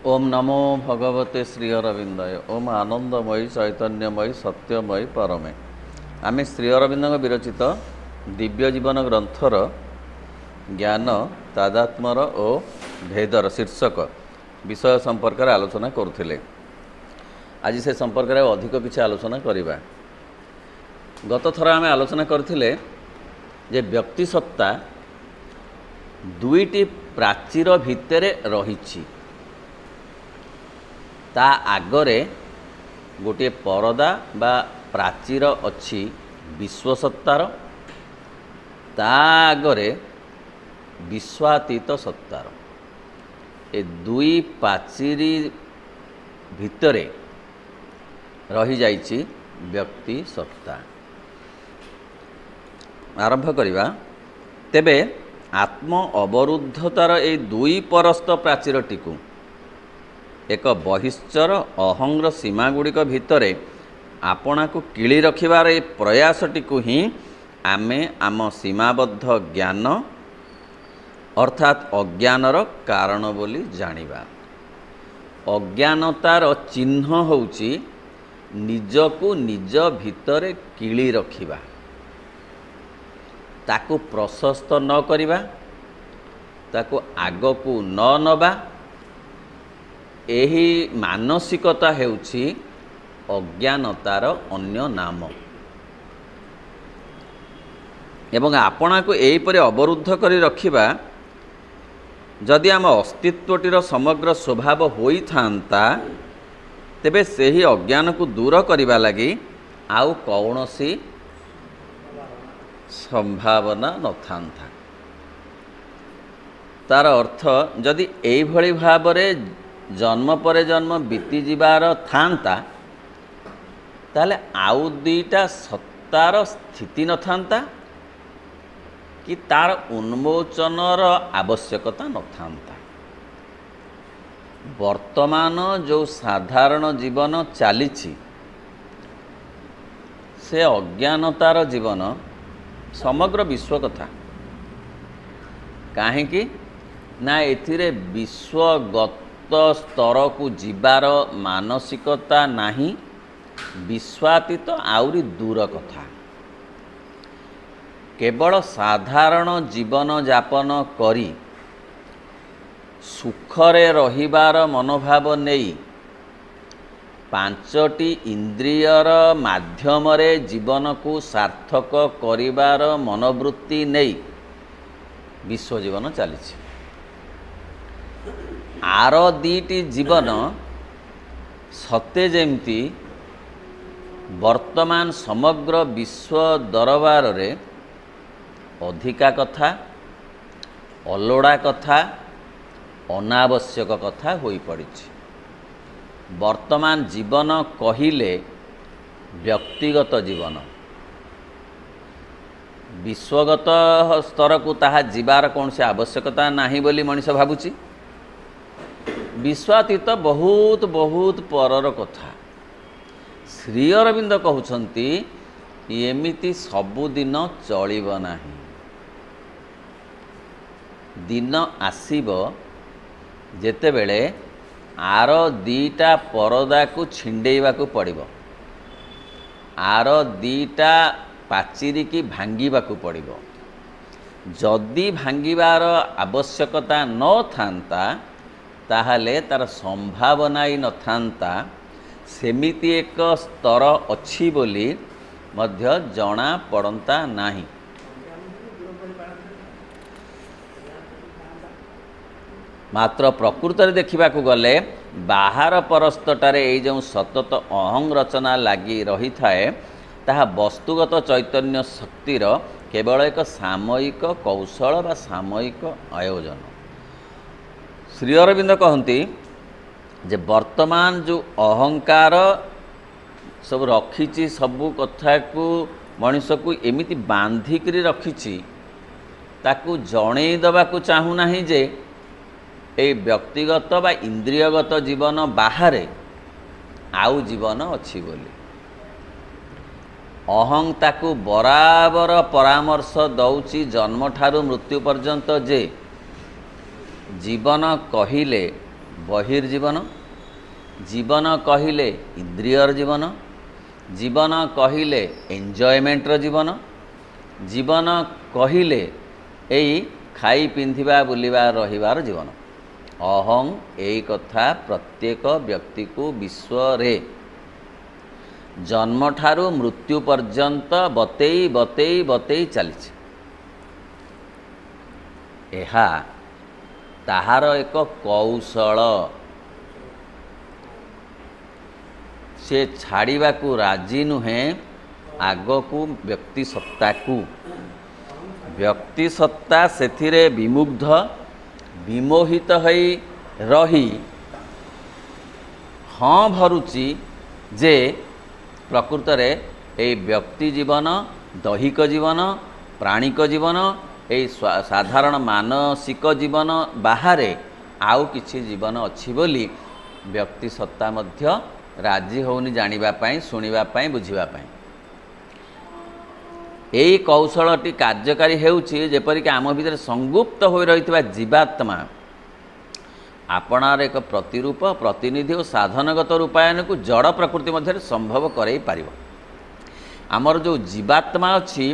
ओम नमो भगवते श्री अरविंदाय। ओम आनंदमयी चैतन्यमयी सत्यमयी परमे। आमे श्री अरविंद विरचित दिव्य जीवन ग्रंथर ज्ञान तादात्मर ओ भेदर शीर्षक विषय संपर्क आलोचना करुथिले। आज से संपर्क अधिक किसी आलोचना करिबा। गत थर आमे आलोचना करथिले जे व्यक्ति सत्ता दुईटी प्राचीर भितरे रहिछि। ता आगरे गोटे परदा बा प्राचीर अच्छी विश्वसत्तार, ता आगरे विश्वातीत सत्तार। ए दुई प्राचीरी भितरे रही जाइछि व्यक्ति सत्ता। आरंभ करिबा। तेबे आत्म अवरुद्धतार ए दुई परस्त प्राचीरटीकु एक बहिश्चर अहंग्र सीमा गुड़िक भितरे आपना को किली रखिबार ए प्रयासटीकु ही आमे आम सीमाबद्ध ज्ञान अर्थात अज्ञानर कारण बोली जानिबा। अज्ञानतार चिन्ह होउची निजकु निज भितरे किली रखिबा, ताकु प्रशस्त न करिबा, ताकु आगकु न नबा। एही मानसिकता हेउछि अज्ञानतार अन्य नाम। एवं आपना को एहीपरि अवरुद्ध करि रखिबा जदि आम अस्तित्वटीर समग्र स्वभाव होई थांता, तेबे सेही अज्ञान को दूर करिबा लागि आउ कौनसी संभावना न थांता। तार अर्थ जदि एही भली भाबरे जन्म पर जन्म बीती जीवार थांता, ताले आउ दुईटा सत्तार स्थिति न थांता कि तार उन्मोचनर आवश्यकता न थांता। वर्तमान जो साधारण जीवन चलीछि से अज्ञानतार जीवन समग्र विश्व कथा। काहेकि ना एथिरे विश्वगत स्तर को जीवार मानसिकता नहीं, विश्वातीत आउरी दूर कथा। केवल साधारण जीवन यापन करी सुखरे रहिबार मनोभाव नहीं, पांचटी इंद्रियर माध्यमरे जीवन को सार्थक करिबार मनोवृत्ति नहीं विश्व जीवन चलीछि। आर दीटी जीवन सते जेमती वर्तमान समग्र विश्व दरबार रे अधिका कथा, अलोड़ा कथा, अनावश्यक कथा होई पड़िछि। वर्तमान जीवन कहिले व्यक्तिगत जीवन, विश्वगत स्तर को ताहा जीवार कौन से आवश्यकता नहीं बोली मनीष भाबुछि। विश्वातीत बहुत बहुत परर कथा। श्री अरविंद कहउछंती एमिति सबुदिन चलिब नाही। दिन आसीब जेतेबेले आर दीटा परदा को छिंडेइबा को पड़िबो, आर दीटा पाचिरी की भांगीबा को पड़िबो। जदि भांगीबार आवश्यकता न थांता ताहले तार संभावना ही न थांता। सेमिति एक स्तर अच्छी बोली मध्य जना पड़ता नाही। मात्र प्रकृत रे देखिबा को गले बाहर परस्तटारे ए जो सतत अहं रचना लगी रही थाए, ताहा वस्तुगत चैतन्य शक्तिर केवल एक सामयिक कौशल बा सामयिक आयोजन। श्री अरविंद कहती जे वर्तमान जो अहंकार सब रखी सबू कथा को मनीष को एमिति बांधिकी रखी, ताकू जणे दबा को चाहू नहीं जे ए व्यक्तिगत बा इंद्रियगत जीवन बाहर आउ जीवन अच्छी बोली। अहं ताकू बराबर परामर्श दौची जन्म ठारू मृत्यु पर्यंत जे जीवन कहिले बहिर्जीवन, जीवन कहिले इंद्रियर जीवन, जीवन कहिले एंजॉयमेंटर जीवन, जीवन कहिले एई खाई पिंधिबा बुलिबा रहिबार जीवन। अहं एई कथा प्रत्येक व्यक्ति को विश्व रे जन्म ठारू मृत्यु पर्यंत बतेई बतेई बतेई चली। एहा ताहार एक कौशल, से छाड़िबा को राजी नुहे आगकू व्यक्ति सत्ता को। व्यक्ति सत्ता सेथिरे विमुग्ध विमोहित होई रही हाँ भरुची जे प्रकृत रे ए व्यक्ति जीवन, दैहिक जीवन, प्राणिक जीवन, ए साधारण मानसिक जीवन बाहरे आउ किछि जीवन अछि बोली व्यक्ति सत्ता मध्य राजी होउनी जानिबा पाई, सुनिबा पाई, बुझिबा पाई। एई कौशलटी कार्यकारी हेउछि जेपरिक आम भितर संगुप्त होई रहितबा जीवात्मा आपणार एक प्रतिरूप, प्रतिनिधि और साधनगत रूपायन को जड़ प्रकृति मध्य संभव करई पारिबो। आमर जो जीवात्मा अच्छी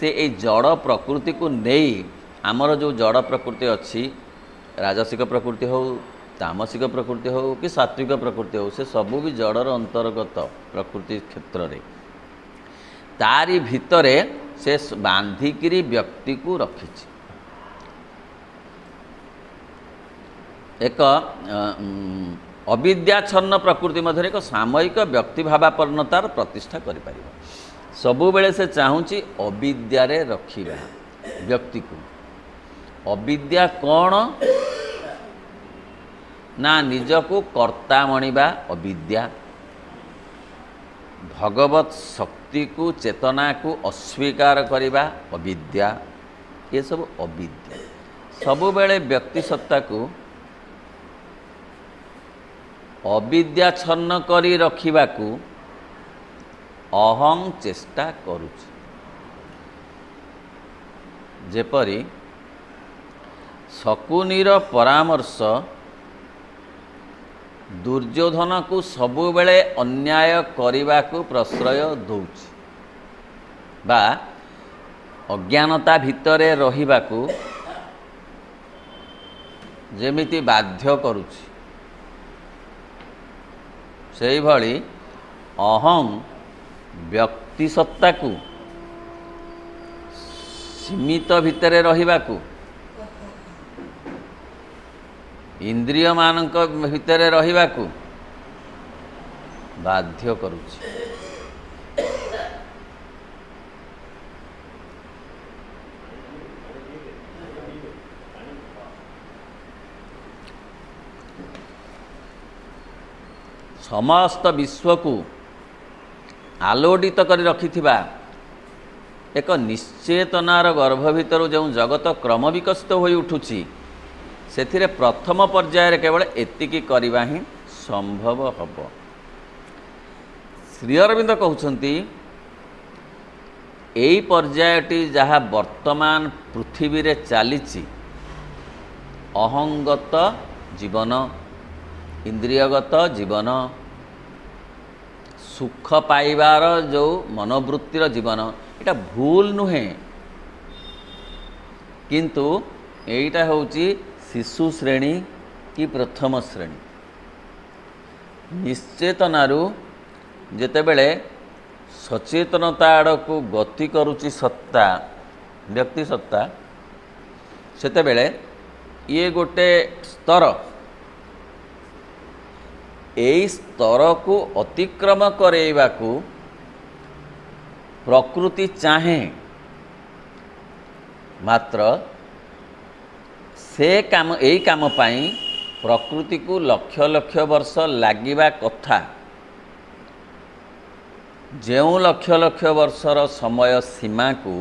से ए जड़ प्रकृति को नहीं, आमर जो जड़ प्रकृति अच्छी राजसिक प्रकृति हो, तामसिक प्रकृति हो कि सात्विक प्रकृति हो, से सबू भी जड़र अंतर्गत प्रकृति क्षेत्र रे तारी भितरे से बांधिकी व्यक्ति को रखिछि। एक अविद्याच्छन्न प्रकृति मध्य एक सामयिक व्यक्ति भावापन्नतार प्रतिष्ठा करिपारिबो। सबु बेले से चाहूँची अविद्या रे रखिबा व्यक्ति को। अविद्या कौन ना निजको कर्ता मणिबा अविद्या, भगवत शक्ति को चेतना को अस्वीकार करिबा अविद्या, ये सब अविद्या। सबु बेले व्यक्ति सत्ता को अविद्याच्छन्न करी रखिबा को अहं चेष्टा करुछि। जेपरि शकुनीर परामर्श दुर्योधन को सबु बेले अन्याय करिबा को प्रश्रय दउछि बा अज्ञानता भितरे रहिबा को जेमिति बाध्य करुछि। सेही भली अहं व्यक्ति सत्ता को सीमित भितरे रहिबा को, इंद्रिय मानक भितरे रहिबा को बाध्य करुछि। समस्त विश्व को आलोडित करी रखिथिबा एक निश्चेतनार गर्भ भितर जो जगत क्रम विकसित होई उठुछि, सेथिरे प्रथम पर्यायर केवल एतिकी करिबा ही संभव हब। श्री अरविंद कहउछंती एई पर्यायटी जहा वर्तमान पृथ्वी रे चालिछि अहंगत जीवन, इंद्रियगत जीवन, सुख पाइबार जो मनोवृत्तिर जीवन, एटा भूल नुहे, किंतु एटा होउची शिशु श्रेणी कि प्रथम श्रेणी। निश्चेतनारू जेतेबेले सचेतनता आड़कू गति करुची सत्ता, व्यक्ति सत्ता, सेतेबेले ये गोटे स्तर, एई स्तर को अतिक्रम करेवा को प्रकृति चाहे, मात्र से काम एई काम पाई प्रकृति को लक्ष लक्ष वर्ष लागिबा कथा। जेउ लक्ष लक्ष वर्षर समय सीमा को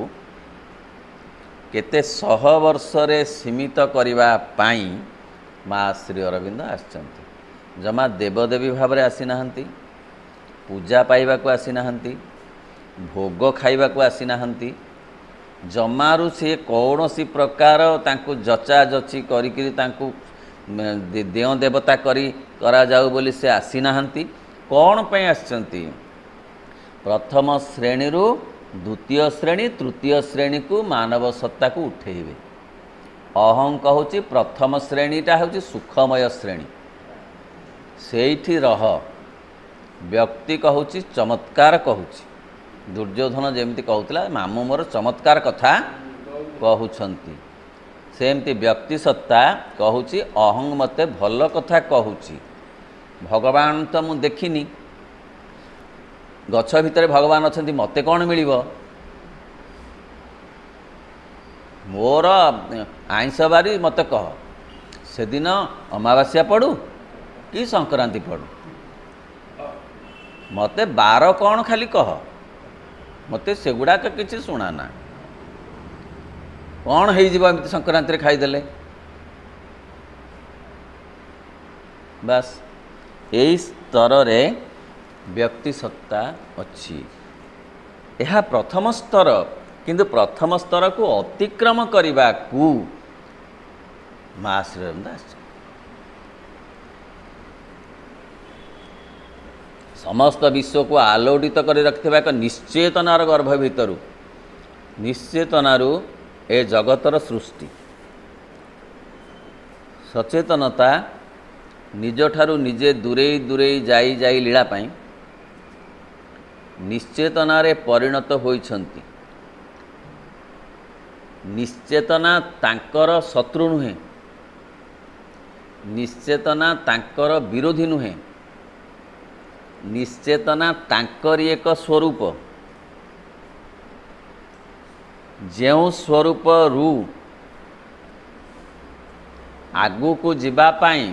केते शह वर्ष रे सीमित करिबा पाई माँ श्री अरविंद आछंती। जमा देवदेवी भाव में आसी नाहंती, पूजा पाइबा को आसी नाहंती, भोग खाइबा को आसी नाहंती, जमारू से कौन सी प्रकार तांकु जचा जची करिकरी तांकु ଦେଓ ଦେବତା କରାଯାଉ ବୋଲି ସେ ଆସିନାହାନ୍ତି। କ'ଣ ପାଇଁ ଆସିଛନ୍ତି? ପ୍ରଥମ ଶ୍ରେଣୀରୁ ଦ୍ୱିତୀୟ ଶ୍ରେଣୀ ତୃତୀୟ ଶ୍ରେଣୀକୁ ମାନବ ସତ୍ତାକୁ ଉଠେଇବେ। ଅହଂ କହୁଛି ପ୍ରଥମ ଶ୍ରେଣୀଟା ହେଉଛି ସୁଖମୟ ଶ୍ରେଣୀ, ସେଇଠି ରହ। ବ୍ୟକ୍ତି କହୁଛି ଚମତ୍କାର କହୁଛି। ଦୁର୍ଯ୍ୟୋଧନ ଯେମିତି କହୁଥିଲା ମାମୁଁ ମୋର ଚମତ୍କାର କଥା କହୁଛନ୍ତି, ସେମିତି ବ୍ୟକ୍ତି ସତ୍ତା କହୁଛି ଅହଂ ମୋତେ ଭଲ କଥା କହୁଛି। ଭଗବାନ ତ ମୁଁ ଦେଖିନି, ଗଛ ଭିତରେ ଭଗବାନ ଅଛନ୍ତି, ମୋତେ କ'ଣ ମିଳିବ? ମୋର ଆଇଁଷ ବାରି ମୋତେ କହ, ସେଦିନ ଅମାବାସ୍ୟା ପଡ଼ୁ କି ସଂକ୍ରାନ୍ତି ପଡ଼ୁ, ମୋତେ ବାର କ'ଣ ଖାଲି କହ, ମୋତେ ସେଗୁଡ଼ାକ କିଛି ଶୁଣାନା। କ'ଣ ହେଇଯିବ ଏମିତି ସଂକ୍ରାନ୍ତିରେ ଖାଇଦେଲେ? ବାସ୍ ଏଇ ସ୍ତରରେ ବ୍ୟକ୍ତି ସତ୍ତା ଅଛି। ଏହା ପ୍ରଥମ ସ୍ତର, କିନ୍ତୁ ପ୍ରଥମ ସ୍ତରକୁ ଅତିକ୍ରମ କରିବାକୁ ମା ଶ୍ରୀଅରବିନ୍ଦ ଆସିଛନ୍ତି। ସମସ୍ତ ବିଶ୍ୱକୁ ଆଲୋଡ଼ିତ କରି ରଖିଥିବା ଏକ ନିଶ୍ଚେତନାର ଗର୍ଭ ଭିତରୁ, ନିଶ୍ଚେତନାରୁ ଏ ଜଗତର ସୃଷ୍ଟି। ସଚେତନତା ନିଜଠାରୁ ନିଜେ ଦୂରେଇ ଦୂରେଇ ଯାଇ ଯାଇ ଲୀଳା ପାଇଁ ନିଶ୍ଚେତନାରେ ପରିଣତ ହୋଇଛନ୍ତି। ନିଶ୍ଚେତନା ତାଙ୍କର ଶତ୍ରୁ ନୁହେଁ, ନିଶ୍ଚେତନା ତାଙ୍କର ବିରୋଧୀ ନୁହେଁ, ନିଶ୍ଚେତନା ତାଙ୍କରି ଏକ ସ୍ୱରୂପ। ଯେଉଁ ସ୍ୱରୂପରୁ ଆଗକୁ ଯିବା ପାଇଁ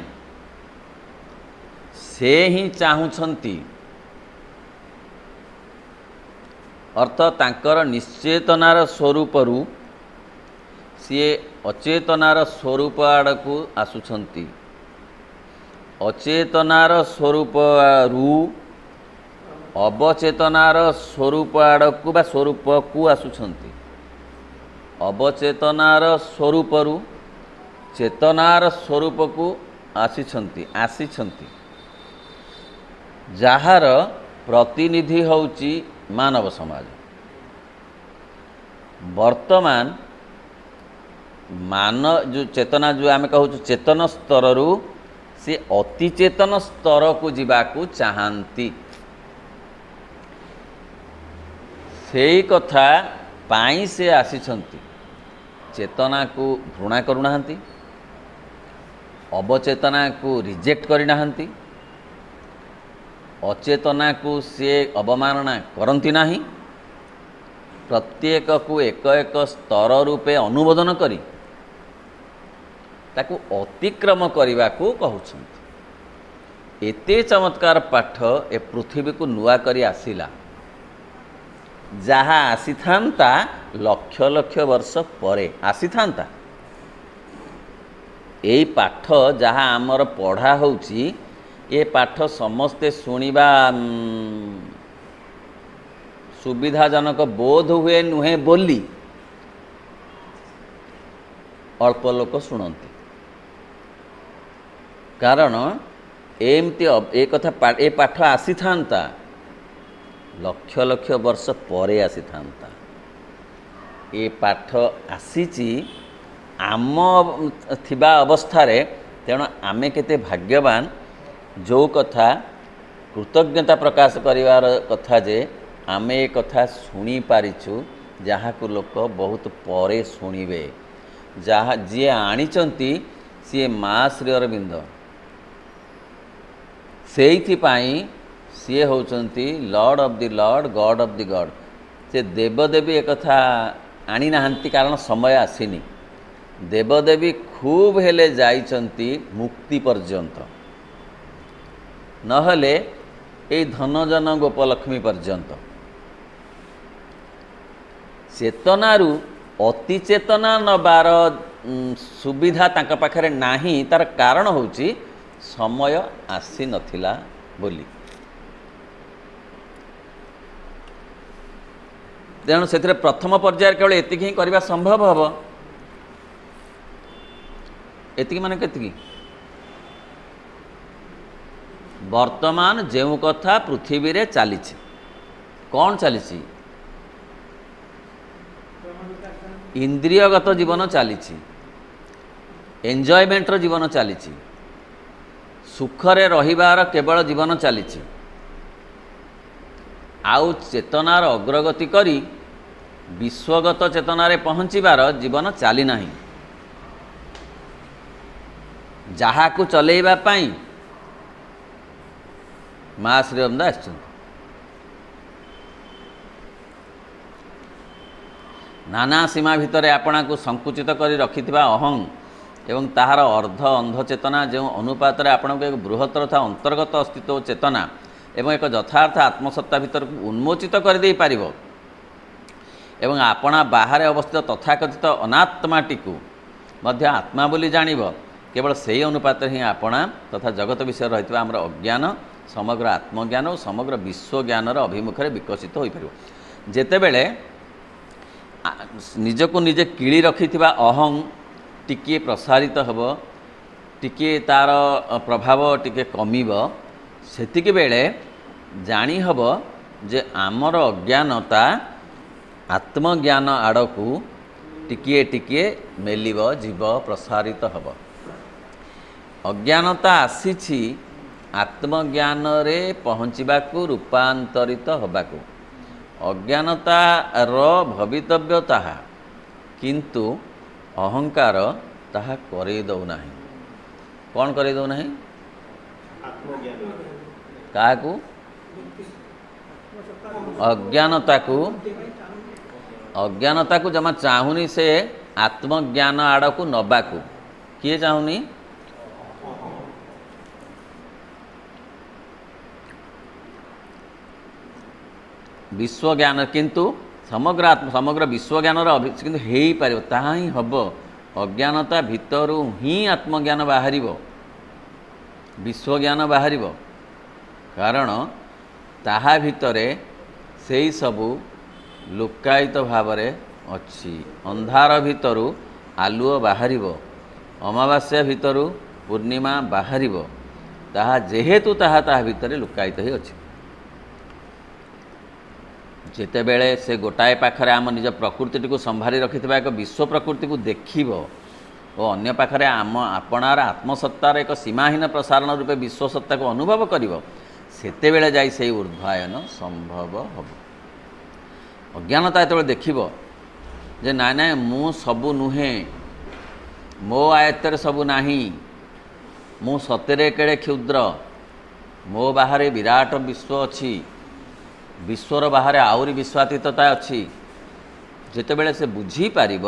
ସେ ହିଁ ଚାହୁଁଛନ୍ତି, ଅର୍ଥ ତାଙ୍କର ନିଶ୍ଚେତନାର ସ୍ୱରୂପରୁ ସିଏ ଅଚେତନାର ସ୍ୱରୂପ ଆଡ଼କୁ ଆସୁଛନ୍ତି। ଅଚେତନାର ସ୍ୱରୂପରୁ ଅବଚେତନାର ସ୍ୱରୂପ ଆଡ଼କୁ ବା ସ୍ୱରୂପକୁ ଆସୁଛନ୍ତି। ଅବଚେତନାର ସ୍ୱରୂପରୁ ଚେତନାର ସ୍ୱରୂପକୁ ଆସିଛନ୍ତି, ଯାହାର ପ୍ରତିନିଧି ହେଉଛି ମାନବ ସମାଜ। ବର୍ତ୍ତମାନ ଯେଉଁ ଚେତନା ଯେଉଁ ଆମେ କହୁଛୁ ଚେତନ ସ୍ତରରୁ ସେ ଅତିଚେତନ ସ୍ତରକୁ ଯିବାକୁ ଚାହାନ୍ତି। ସେଇ କଥା ପାଇଁ ସେ ଆସିଛନ୍ତି। ଚେତନାକୁ ଘୃଣା କରୁନାହାନ୍ତି, ଅବଚେତନାକୁ ରିଜେକ୍ଟ କରିନାହାନ୍ତି, ଅଚେତନାକୁ ସେ ଅବମାନନା କରନ୍ତି ନାହିଁ। ପ୍ରତ୍ୟେକକୁ ଏକ ଏକ ସ୍ତର ରୂପେ ଅନୁମୋଦନ କରି ତାକୁ ଅତିକ୍ରମ କରିବାକୁ କହୁଛନ୍ତି। ଏତେ ଚମତ୍କାର ପାଠ ଏ ପୃଥିବୀକୁ ନୂଆ କରି ଆସିଲା, ଯାହା ଆସିଥାନ୍ତା ଲକ୍ଷ ଲକ୍ଷ ବର୍ଷ ପରେ ଆସିଥାନ୍ତା। ଏଇ ପାଠ ଯାହା ଆମର ପଢ଼ା ହେଉଛି, ଏ ପାଠ ସମସ୍ତେ ଶୁଣିବା ସୁବିଧାଜନକ ବୋଧ ହୁଏ ନୁହେଁ ବୋଲି ଅଳ୍ପ ଲୋକ ଶୁଣନ୍ତି। କାରଣ ଏମିତି ଏ ପାଠ ଆସିଥାନ୍ତା ଲକ୍ଷ ଲକ୍ଷ ବର୍ଷ ପରେ ଆସିଥାନ୍ତା। ଏ ପାଠ ଆସିଛି ଆମ ଥିବା ଅବସ୍ଥାରେ। ତେଣୁ ଆମେ କେତେ ଭାଗ୍ୟବାନ, ଯେଉଁ କଥା କୃତଜ୍ଞତା ପ୍ରକାଶ କରିବାର କଥା ଯେ ଆମେ ଏ କଥା ଶୁଣିପାରିଛୁ, ଯାହାକୁ ଲୋକ ବହୁତ ପରେ ଶୁଣିବେ। ଯିଏ ଆଣିଛନ୍ତି ସିଏ ମା ଶ୍ରୀଅରବିନ୍ଦ। ସେଇଥିପାଇଁ ସିଏ ହେଉଛନ୍ତି lord of the lord, God of the God. ସେ ଦେବଦେବୀ ଏକଥା ଆଣିନାହାନ୍ତି, କାରଣ ସମୟ ଆସିନି। ଦେବଦେବୀ ଖୁବ୍ ହେଲେ ଯାଇଛନ୍ତି ମୁକ୍ତି ପର୍ଯ୍ୟନ୍ତ, ନହେଲେ ଏଇ ଧନଜନ ଗୋପଲକ୍ଷ୍ମୀ ପର୍ଯ୍ୟନ୍ତ। ଚେତନାରୁ ଅତିଚେତନା ନେବାର ସୁବିଧା ତାଙ୍କ ପାଖରେ ନାହିଁ। ତାର କାରଣ ହେଉଛି ସମୟ ଆସିନଥିଲା ବୋଲି। ତେଣୁ ସେଥିରେ ପ୍ରଥମ ପର୍ଯ୍ୟାୟରେ କେବଳ ଏତିକି ହିଁ କରିବା ସମ୍ଭବ ହେବ। ଏତିକି ମାନେ କେତିକି? ବର୍ତ୍ତମାନ ଯେଉଁ କଥା ପୃଥିବୀରେ ଚାଲିଛି, କ'ଣ ଚାଲିଛି? ଇନ୍ଦ୍ରିୟଗତ ଜୀବନ ଚାଲିଛି, ଏନ୍ଜୟମେଣ୍ଟର ଜୀବନ ଚାଲିଛି, ସୁଖରେ ରହିବାର କେବଳ ଜୀବନ ଚାଲିଛି। ଆଉ ଚେତନାର ଅଗ୍ରଗତି କରି ବିଶ୍ୱଗତ ଚେତନାରେ ପହଞ୍ଚିବାର ଜୀବନ ଚାଲି ନାହିଁ। ଯାହାକୁ ଚଲେଇବା ପାଇଁ ମା ଶ୍ରୀ ଅରବିନ୍ଦ ଆସିଛନ୍ତି। ନାନା ସୀମା ଭିତରେ ଆପଣାକୁ ସଙ୍କୁଚିତ କରି ରଖିଥିବା ଅହଂ ଏବଂ ତାହାର ଅର୍ଦ୍ଧ ଅନ୍ଧ ଚେତନା ଯେଉଁ ଅନୁପାତରେ ଆପଣଙ୍କୁ ଏକ ବୃହତ୍ତର ତଥା ଅନ୍ତର୍ଗତ ଅସ୍ତିତ୍ୱ ଚେତନା ଏବଂ ଏକ ଯଥାର୍ଥ ଆତ୍ମସତ୍ତା ଭିତରକୁ ଉନ୍ମୋଚିତ କରିଦେଇପାରିବ ଏବଂ ଆପଣା ବାହାରେ ଅବସ୍ଥିତ ତଥାକଥିତ ଅନାତ୍ମାଟିକୁ ମଧ୍ୟ ଆତ୍ମା ବୋଲି ଜାଣିବ, କେବଳ ସେହି ଅନୁପାତରେ ହିଁ ଆପଣା ତଥା ଜଗତ ବିଷୟରେ ରହିଥିବା ଆମର ଅଜ୍ଞାନ ସମଗ୍ର ଆତ୍ମଜ୍ଞାନ ଓ ସମଗ୍ର ବିଶ୍ୱଜ୍ଞାନର ଅଭିମୁଖରେ ବିକଶିତ ହୋଇପାରିବ। ଯେତେବେଳେ ନିଜକୁ ନିଜେ କିଳି ରଖିଥିବା ଅହଂ ଟିକିଏ ପ୍ରସାରିତ ହେବ, ଟିକିଏ ତା'ର ପ୍ରଭାବ ଟିକିଏ କମିବ, ସେତିକି ବେଳେ ଜାଣି ହେବ ଯେ ଆମର ଅଜ୍ଞାନତା ଆତ୍ମଜ୍ଞାନ ଆଡ଼କୁ ଟିକିଏ ଟିକିଏ ମେଲିବ, ଯିବ, ପ୍ରସାରିତ ହେବ। ଅଜ୍ଞାନତା ଆସିଛି ଆତ୍ମଜ୍ଞାନରେ ପହଞ୍ଚିବାକୁ, ରୂପାନ୍ତରିତ ହେବାକୁ। ଅଜ୍ଞାନତାର ଭବିତବ୍ୟ ତାହା, କିନ୍ତୁ ଅହଙ୍କାର ତାହା କରେଇ ଦେଉନାହିଁ। କ'ଣ କରେଇ ଦେଉନାହିଁ? କାହାକୁ? ଅଜ୍ଞାନତାକୁ ଜମା ଚାହୁଁନି ସେ ଆତ୍ମଜ୍ଞାନ ଆଡ଼କୁ ନେବାକୁ। କିଏ ଚାହୁଁନି? ବିଶ୍ୱଜ୍ଞାନ। କିନ୍ତୁ ସମଗ୍ର ବିଶ୍ୱଜ୍ଞାନର କିନ୍ତୁ ହେଇପାରିବ, ତାହା ହିଁ ହେବ। ଅଜ୍ଞାନତା ଭିତରୁ ହିଁ ଆତ୍ମଜ୍ଞାନ ବାହାରିବ, ବିଶ୍ୱଜ୍ଞାନ ବାହାରିବ। କାରଣ ତାହା ଭିତରେ ସେଇ ସବୁ ଲୁକାୟିତ ଭାବରେ ଅଛି। ଅନ୍ଧାର ଭିତରୁ ଆଲୁଅ ବାହାରିବ, ଅମାବାସ୍ୟା ଭିତରୁ ପୂର୍ଣ୍ଣିମା ବାହାରିବ। ତାହା ଯେହେତୁ ତାହା ଭିତରେ ଲୁକାୟିତ ହିଁ ଅଛି। ଯେତେବେଳେ ସେ ଗୋଟାଏ ପାଖରେ ଆମ ନିଜ ପ୍ରକୃତିଟିକୁ ସମ୍ଭାଳି ରଖିଥିବା ଏକ ବିଶ୍ୱ ପ୍ରକୃତିକୁ ଦେଖିବ ଓ ଅନ୍ୟ ପାଖରେ ଆପଣାର ଆତ୍ମସତ୍ତାର ଏକ ସୀମାହୀନ ପ୍ରସାରଣ ରୂପେ ବିଶ୍ୱସତ୍ତାକୁ ଅନୁଭବ କରିବ, ସେତେବେଳେ ଯାଇ ସେହି ଉର୍ଦ୍ଧ୍ୱାୟନ ସମ୍ଭବ ହେବ। ଅଜ୍ଞାନତା ଯେତେବେଳେ ଦେଖିବ ଯେ ନାଇଁ ନାଇଁ ମୁଁ ସବୁ ନୁହେଁ, ମୋ ଆୟତ୍ତରେ ସବୁ ନାହିଁ, ମୁଁ ସତରେ କେଡ଼େ କ୍ଷୁଦ୍ର, ମୋ ବାହାରେ ବିରାଟ ବିଶ୍ୱ ଅଛି, ବିଶ୍ୱର ବାହାରେ ଆହୁରି ବିଶ୍ୱାତୀତତା ଅଛି, ଯେତେବେଳେ ସେ ବୁଝିପାରିବ,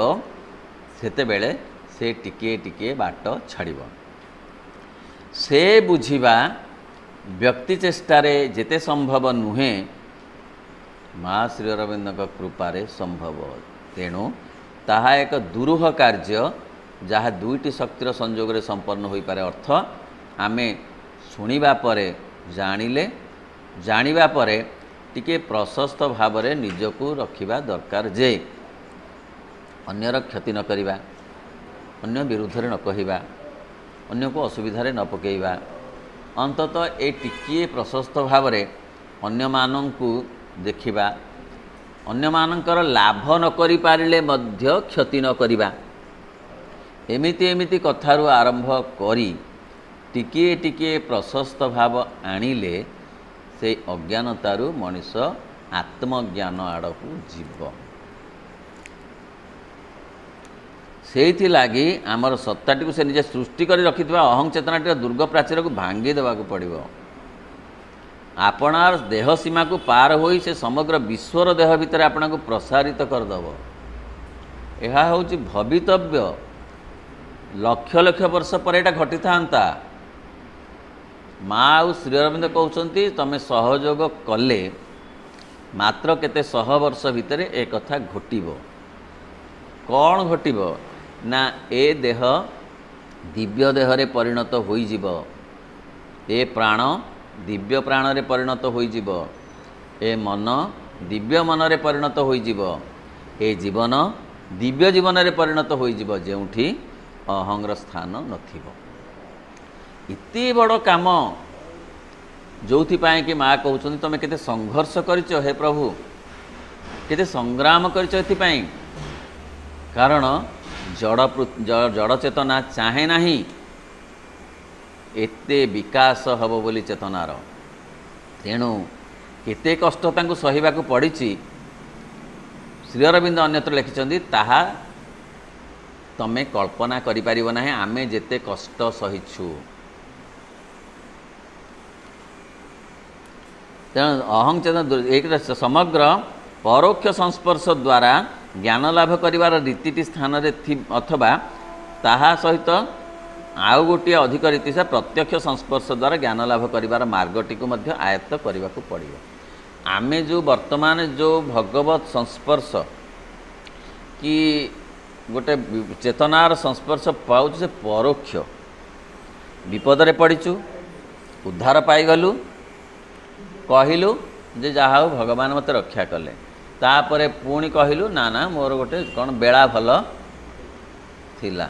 ସେତେବେଳେ ସେ ଟିକିଏ ଟିକିଏ ବାଟ ଛାଡ଼ିବ। ସେ ବୁଝିବା ବ୍ୟକ୍ତି ଚେଷ୍ଟାରେ ଯେତେ ସମ୍ଭବ ନୁହେଁ, ମା ଶ୍ରୀ ଅରବିନ୍ଦଙ୍କ କୃପାରେ ସମ୍ଭବ। ତେଣୁ ତାହା ଏକ ଦୁରୂହ କାର୍ଯ୍ୟ, ଯାହା ଦୁଇଟି ଶକ୍ତିର ସଂଯୋଗରେ ସମ୍ପନ୍ନ ହୋଇପାରେ। ଅର୍ଥ, ଆମେ ଶୁଣିବା ପରେ ଜାଣିଲେ, ଜାଣିବା ପରେ ଟିକିଏ ପ୍ରଶସ୍ତ ଭାବରେ ନିଜକୁ ରଖିବା ଦରକାର ଯେ ଅନ୍ୟର କ୍ଷତି ନ କରିବା, ଅନ୍ୟ ବିରୁଦ୍ଧରେ ନ କହିବା, ଅନ୍ୟକୁ ଅସୁବିଧାରେ ନ ପକାଇବା। ଅନ୍ତତଃ ଏ ଟିକିଏ ପ୍ରଶସ୍ତ ଭାବରେ ଅନ୍ୟମାନଙ୍କୁ ଦେଖିବା, ଅନ୍ୟମାନଙ୍କର ଲାଭ ନ କରିପାରିଲେ ମଧ୍ୟ କ୍ଷତି ନ କରିବା। ଏମିତି କଥାରୁ ଆରମ୍ଭ କରି ଟିକିଏ ଟିକିଏ ପ୍ରଶସ୍ତ ଭାବ ଆଣିଲେ ସେଇ ଅଜ୍ଞାନତାରୁ ମଣିଷ ଆତ୍ମଜ୍ଞାନ ଆଡ଼କୁ ଯିବ। ସେଇଥିଲାଗି ଆମର ସତ୍ତାଟିକୁ ସେ ନିଜେ ସୃଷ୍ଟି କରି ରଖିଥିବା ଅହଂ ଚେତନାଟିର ଦୁର୍ଗ ପ୍ରାଚୀରକୁ ଭାଙ୍ଗି ଦେବାକୁ ପଡ଼ିବ। ଆପଣାର ଦେହ ସୀମାକୁ ପାର ହୋଇ ସେ ସମଗ୍ର ବିଶ୍ୱର ଦେହ ଭିତରେ ଆପଣଙ୍କୁ ପ୍ରସାରିତ କରିଦେବ। ଏହା ହେଉଛି ଭବିତବ୍ୟ। ଲକ୍ଷ ଲକ୍ଷ ବର୍ଷ ପରେ ଏଇଟା ଘଟିଥାନ୍ତା। ମା ଆଉ ଶ୍ରୀ ଅରବିନ୍ଦ କହୁଛନ୍ତି, ତମେ ସହଯୋଗ କଲେ ମାତ୍ର କେତେ ଶହ ବର୍ଷ ଭିତରେ ଏ କଥା ଘଟିବ। କ'ଣ ଘଟିବ ନା, ଏ ଦେହ ଦିବ୍ୟ ଦେହରେ ପରିଣତ ହୋଇଯିବ, ଏ ପ୍ରାଣ ଦିବ୍ୟ ପ୍ରାଣରେ ପରିଣତ ହୋଇଯିବ, ଏ ମନ ଦିବ୍ୟ ମନରେ ପରିଣତ ହୋଇଯିବ, ଏ ଜୀବନ ଦିବ୍ୟ ଜୀବନରେ ପରିଣତ ହୋଇଯିବ, ଯେଉଁଠି ଅହଂର ସ୍ଥାନ ନଥିବ। ଏତେ ବଡ଼ କାମ जो कि माँ कहते तुम केते संघर्ष करिच हे प्रभु केते संग्राम करिच एथिपाई कारण जड़ चेतना चाहे नहीं एते विकास हब बोली चेतनार तेणु केते कष्ट तांको सहिबाकू पड़ी श्री अरविंद अन्यत्र लिखिछन्ति ताहा तमे कल्पना करि परिबो नाही आमे जेते कष्ट सहिछु। तेणु अहं चेतन एक समग्र परोक्ष संस्पर्श द्वारा ज्ञान लाभ करिवार रीति स्थान रे अथवा ताहा सहित आउ गोटे अधिक रीति से प्रत्यक्ष संस्पर्श द्वारा ज्ञान लाभ करिवार मार्गटी को मध्य आयत्त करने को पड़ो। आमे जो वर्तमान जो भगवत संस्पर्श कि गोटे चेतनार संस्पर्श पाऊँ से परोक्ष विपद रे पड़ीचु उद्धार पाईगलु कहलु जे जहा हो भगवान मत रक्षा कले तापरे पुणी कहलु ना ना मोर गोटे कौन बेला भल थिला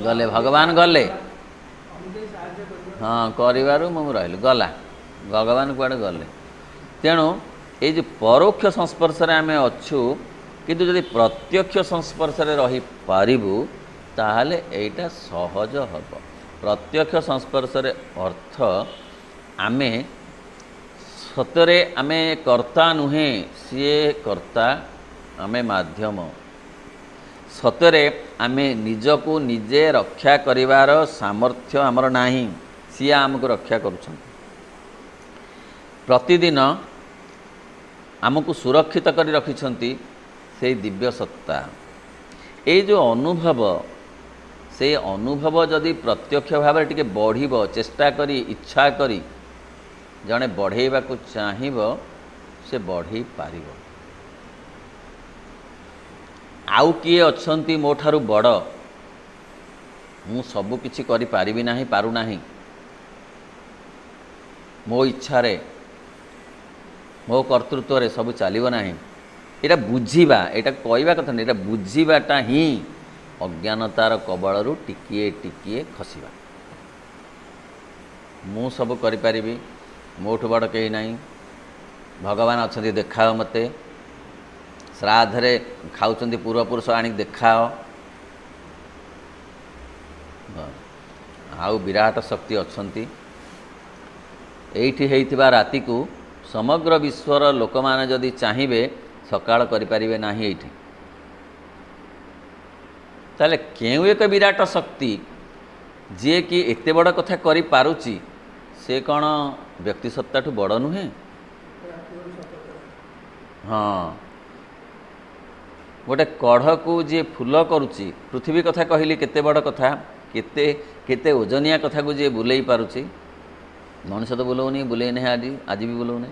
गले भगवान गले हाँ करू मु रही गला भगवान कुआड़े गले। तेणु ये जो परोक्ष संस्पर्श आम अच्छु किंतु यदि प्रत्यक्ष संस्पर्श रही पारिबु ताहले एटा सहज हब। प्रत्यक्ष संस्पर्श अर्थ आमे सतरे आमे कर्ता नुहे सी कर्ता आमे माध्यम सतरे आमे निजको निजे रक्षा करिवार सामर्थ्य आमर नाही सी आमको रक्षा करुछन। प्रतिदिन आमको सुरक्षित करी रखिछंती से दिव्य सत्ता ये जो अनुभव से अनुभव जदि प्रत्यक्ष भाव टिके बढ़िबो चेष्टा करी इच्छा करी जड़े बढ़ेबा को चाहिबो से बढ़ई पारिबो। आउ किए अछंती मो ठारू बड़ मु सबु किछि करि पारिबि नाही पारु नाही मो इच्छा रे मो कर्तृत्व रे सब चलिबो नाही एटा बुझीबा एटा कहवा कथा नहीं एटा बुझीबाटा ही अज्ञानतार कबलरू टिकिए टिकिए खसिबा। मु सब करि पारिबि मोठू बड़ कहीं नहीं भगवान अच्छा देखाओ मते श्राद्धरे खाऊँ पूर्वपुरुष आनी देखाओ आउ विराट शक्ति अच्छी एठी राति को समग्र विश्वर लोक माने जदि चाहिए सकाळ करें ना एठी ताले केउ एक विराट शक्ति जी कि एते बड़ कथा करि पारुची से कौन व्यक्ति सत्ता ठू बड़ नुहे। हाँ गोटे कढ़ को जी फूल करुच्ची पृथ्वी कथा कहली केते बड़ कथा केते केते ओजनिया कथा को जी बुले पारुची मनुष्य तो बुलाऊनी बुले नहीं आज भी बुलाऊनी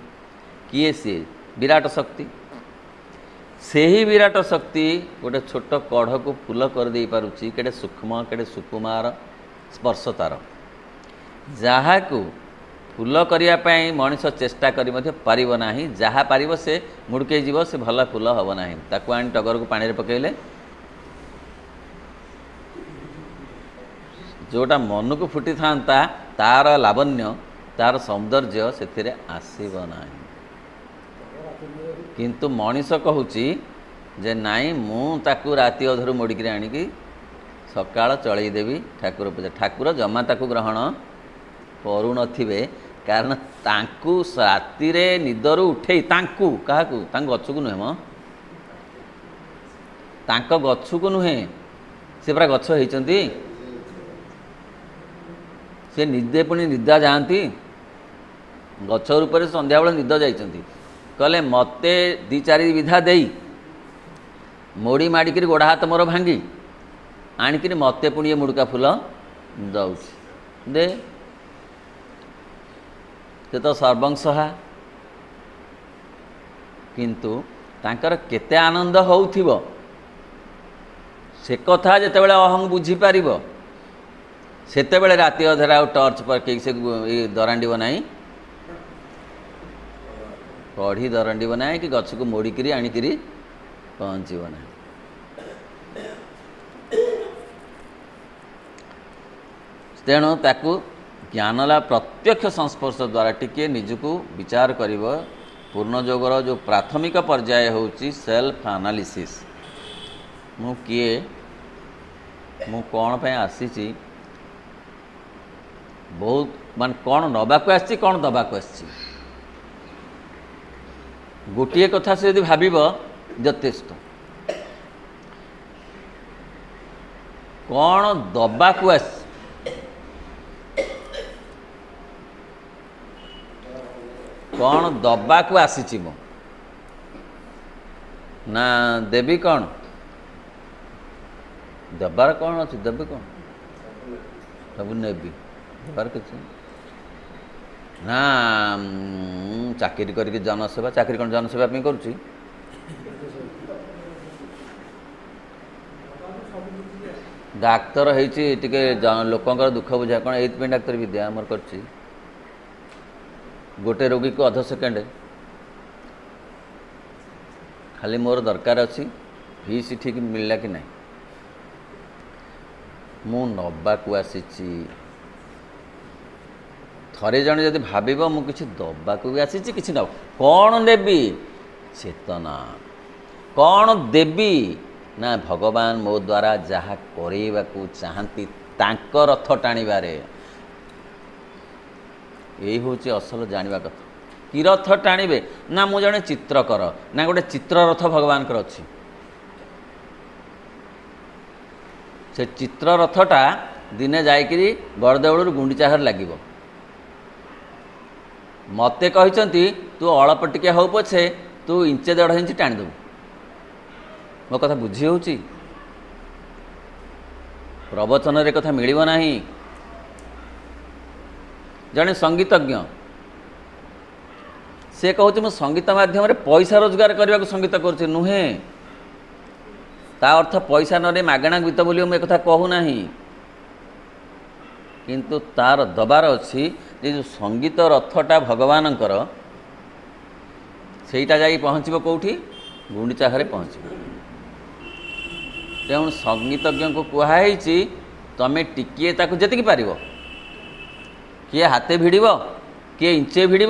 किए सी विराट शक्ति से ही विराट शक्ति गोटे छोट कढ़ को फूल कर दे पारुची केड़े सूक्ष्म केड़े सुकुमार स्पर्श तार जहा को फूल करने मनीष चेष्टा करी पारिबो नाही जहा पारिबो से मुड़के जीव से भला फूल हम ना ताकू आनी टगर को पानी पकेले जोटा मन को फुटी था तार लावण्य तार सौंदर्य से आसब ना किंतु मनीष कहूची जे नाई मु ताकू राति अधर मोड़िकी आणिकी सकाळ चलईदेवी ठाकुर पूजा ठाकुर जमा ताकू ग्रहण करू नथिबे कारण तांकू राति रे निदरू उठे तांकू काहाकू तांक गच्छ को नुहे म तांक गच्छ को नुहे से पूरा गच्छ होइचंती से निदे पुणी निदा जाती गच्छ रूप संध्या बेले निद जाइचंती कहले मते दी चारि विधा देई मोड़ी माड़िक गोड़ा हाथ मोर भांगी आणिक मते पुणी मुड़का फूल दौची दे से तो सर्वंसहा किंतु तांकर केते आनंद होउथिबो से कथा जेतेबेले अहं बुझी पारिबो सेतेबेले राति अधरा टर्च पर के से दरांडी बनाई कढ़ी दरांडी बनाए कि गछ को मोड़िकी आणिकी पहुँचब ना तेणु ताकू ज्ञानला प्रत्यक्ष संस्पर्श द्वारा टिके निजको विचार करिव पूर्ण योगर जो प्राथमिक पर्याय होची सेल्फ एनालिसिस मु किए मु कौन पे आसी बहुत मान कौन नबाक आसी कौन दबाक आसी गोटे कथा से यदि भाविब यथेष्ट कौन दबाक आसी कौन दबाक आसी मो ना देवी कौन दबार कौन अच्छी देवी कौन सब नेबी दबार किसी ना चाकरी करके जनसेवा चाकरी कौन जनसेवा करुच्ची डाक्तर होती लोकंर दुख बुझा कौन ये डाक्तर विद्या आमर कर गोटे रोगी को अध सेकेंड खाली मोर दरकार अच्छी फीस ठीक मिलला कि नहीं मु नबाक आसी थरे जन जदि भाव मु कि दबाक भी आसी कि न कौन नेबी चेतना कौन देवी ना भगवान मो द्वारा जहाँ करवा चाहती तांकर रथ टाणिबारे यही हूँ असल जानिबा कथा कि रथ टाणिबे ना मु जने चित्रकर ना गोटे चित्र रथ भगवान कर अच्छी से चित्र रथटा दिने जाइकरी बड़देउलू गुंडीचाहर लगे मते कहते तू अल्प टिके हो पछे तू इंचे 1.5 इंच टाणीदेबू मो कथा बुझी होची प्रवचन रे कथा मिलिबो नाही जड़े संगीतज्ञ से कहूँ मु संगीत माध्यम पैसा रोजगार करने को संगीत करुचे नुहे ता अर्थ पैसा न मागणा गीत बोली मुझे कथा कहूना किंतु तार दबार अच्छी जो संगीत रथटा भगवानंकर सेटा जा पहुँचब कौटी गुंडीचाहरे पहुँच तेणु संगीतज्ञ को कहुई तमें टिके जी पार किए हाथे भिड़ किए इंचे भिड़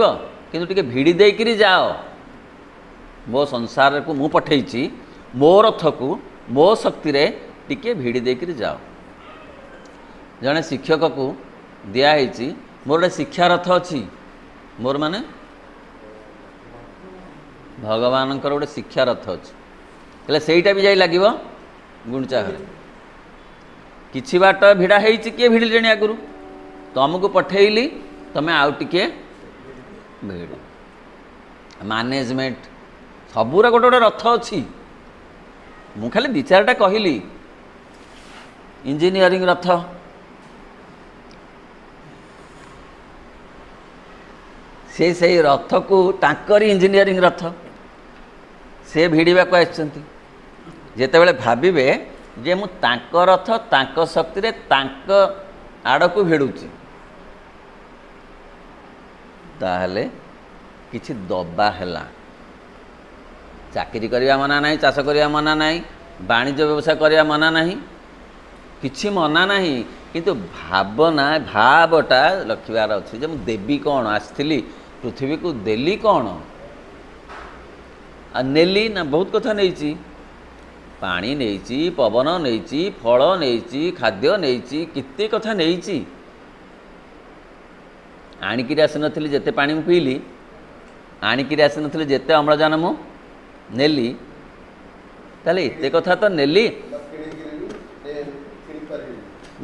किंतु टिके भिड़ी देकरी जाओ मो संसार को मु पठेइची मो रथ को मो शक्ति रे टिके भिड़ी देकरी जाओ जड़े शिक्षक को दिखाई मोर गोटे शिक्षा रथ अच्छी मोर माने भगवान गोटे शिक्षा रथ अच्छे सेटा भी जाई लगे गुंडीचाहरे किछि बाट भिड़ा होती किए भिड़े आगुरी तुमको पठेली तमें आउ टिके भिड़ मैनेजमेंट सबूरा गोटे गोटे रथ अच्छी मु खाली 2-4टा कहली इंजीनियरिंग रथ से रथ को तांकरी इंजीनियरिंग रथ से भिड़ा को आसछंती जेतेबेले भाबिबे जे मु तांक रथ तांक शक्ति रे तांक आड़ को भिड़ुची ताहले किछि दबा हैला चाकरी करिया मना नहीं चाष करिया मना नहीं वाणिज्य व्यवसाय करिया मना नहीं किछि मना नहीं किंतु भावना भावटा लखिबार अछि जे मु देवी कौन आसथिली पृथ्वी को देली कौन आ नेली ना बहुत कथा नहीं पानी नहीं पवन नहीं फल नहीं खाद्य नहीं किते कथा नहीं आणिकी आसी जेते पानी मु पीली आणिकी आसी जेते अम्लजान मु नेली ताले एते कथा तो नेली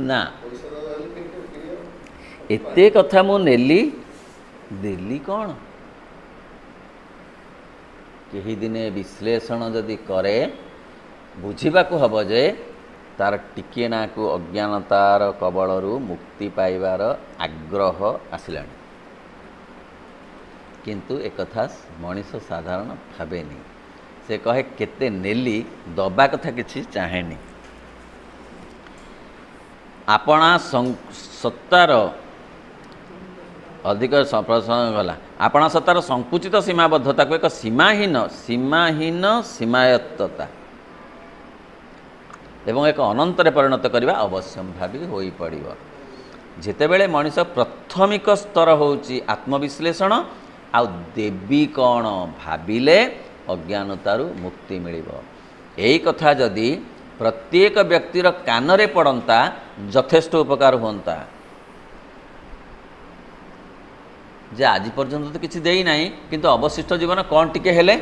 ना एते कथा मु नेली देली कौन कहीं दिने विश्लेषण जदि करे बुझा को हम जे तार टिके ना को अज्ञानतार कबलरू मुक्ति पाइबार आग्रह आसला किंतु एक कथा मनीष साधारण भावेनी से कहे केते नेली दबा कथा किछि चाहेनी आपणा सत्तार अधिक प्रसंग गला आपणा सत्तार संकुचित सीमाबद्धता को एक सीमाहीन सीमायत्तता एवं एक अनंतर परिणत करने अवश्यम भावी हो पड़ो ଯେତେବେଳେ ମଣିଷ ପ୍ରାଥମିକ ସ୍ତର ହେଉଛି ଆତ୍ମବିଶ୍ଳେଷଣ ଆଉ ଦେବୀ କ'ଣ ଭାବିଲେ ଅଜ୍ଞାନତାରୁ ମୁକ୍ତି ମିଳିବ। ଏଇ କଥା ଯଦି ପ୍ରତ୍ୟେକ ବ୍ୟକ୍ତିର କାନରେ ପଡ଼ନ୍ତା ଯଥେଷ୍ଟ ଉପକାର ହୁଅନ୍ତା। ଯେ ଆଜି ପର୍ଯ୍ୟନ୍ତ ତ କିଛି ଦେଇନାହିଁ, କିନ୍ତୁ ଅବଶିଷ୍ଟ ଜୀବନ କ'ଣ ଟିକେ ହେଲେ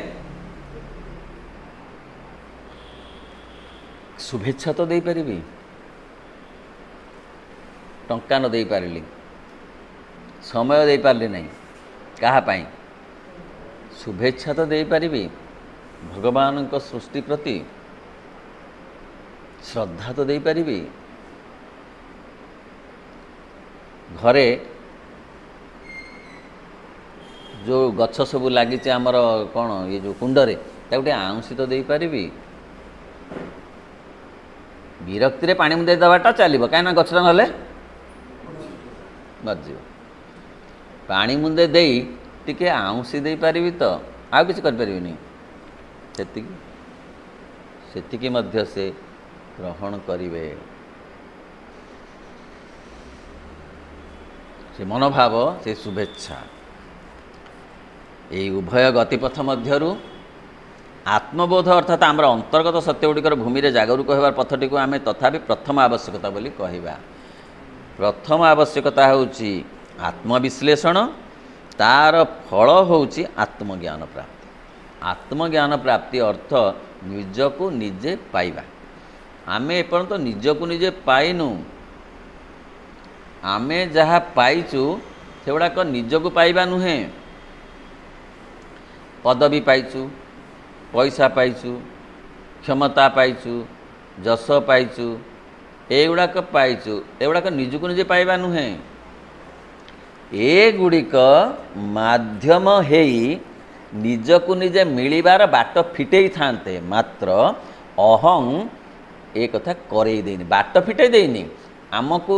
ଶୁଭେଚ୍ଛା ତ ଦେଇପାରିବି, ଟଙ୍କା ନ ଦେଇପାରିଲି, ସମୟ ଦେଇପାରିଲି ନାହିଁ, କାହା ପାଇଁ ଶୁଭେଚ୍ଛା ତ ଦେଇପାରିବି, ଭଗବାନଙ୍କ ସୃଷ୍ଟି ପ୍ରତି ଶ୍ରଦ୍ଧା ତ ଦେଇପାରିବି। ଘରେ ଯେଉଁ ଗଛ ସବୁ ଲାଗିଛି ଆମର କ'ଣ ଇଏ ଯେଉଁ କୁଣ୍ଡରେ, ତାକୁ ଟିକେ ଆଉଁସି ତ ଦେଇପାରିବି। ବିରକ୍ତିରେ ପାଣି ମୁନ୍ଦାଇ ଦେବାଟା ଚାଲିବ, କାହିଁକିନା ଗଛଟା ନହେଲେ ମରିଯିବ। ପାଣି ମୁନ୍ଦାଇ ଦେଇ ଟିକେ ଆଉଁସି ଦେଇପାରିବି ତ, ଆଉ କିଛି କରିପାରିବିନି। ସେତିକି ମଧ୍ୟ ସେ ଗ୍ରହଣ କରିବେ। ସେ ମନୋଭାବ, ସେ ଶୁଭେଚ୍ଛା, এই ଉଭୟ ଗତିପଥ ମଧ୍ୟରୁ ଆତ୍ମବୋଧ ଅର୍ଥାତ୍ ଆମର ଅନ୍ତର୍ଗତ ସତ୍ୟଗୁଡ଼ିକର ଭୂମିରେ ଜାଗରୁକ ହେବାର ପଥଟିକୁ ଆମେ ତଥାପି ପ୍ରଥମ ଆବଶ୍ୟକତା ବୋଲି କହିବା। ପ୍ରଥମ ଆବଶ୍ୟକତା ହେଉଛି ଆତ୍ମବିଶ୍ଳେଷଣ, ତାର ଫଳ ହେଉଛି ଆତ୍ମଜ୍ଞାନ ପ୍ରାପ୍ତି। ଆତ୍ମଜ୍ଞାନ ପ୍ରାପ୍ତି ଅର୍ଥ ନିଜକୁ ନିଜେ ପାଇବା। ଆମେ ଏପର୍ଯ୍ୟନ୍ତ ନିଜକୁ ନିଜେ ପାଇନୁ। ଆମେ ଯାହା ପାଇଛୁ ସେଗୁଡ଼ାକ ନିଜକୁ ପାଇବା ନୁହେଁ। ପଦବୀ ପାଇଛୁ, ପଇସା ପାଇଛୁ, କ୍ଷମତା ପାଇଛୁ, ଯଶ ପାଇଛୁ, ଏଗୁଡ଼ାକ ପାଇଛୁ, ଏଗୁଡ଼ାକ ନିଜକୁ ନିଜେ ପାଇବା ନୁହେଁ। ଏଗୁଡ଼ିକ ମାଧ୍ୟମ ହେଇ ନିଜକୁ ନିଜେ ମିଳିବାର ବାଟ ଫିଟେଇଥାନ୍ତେ, ମାତ୍ର ଅହଂ ଏ କଥା କରେଇ ଦେଇନି, ବାଟ ଫିଟେଇ ଦେଇନି। ଆମକୁ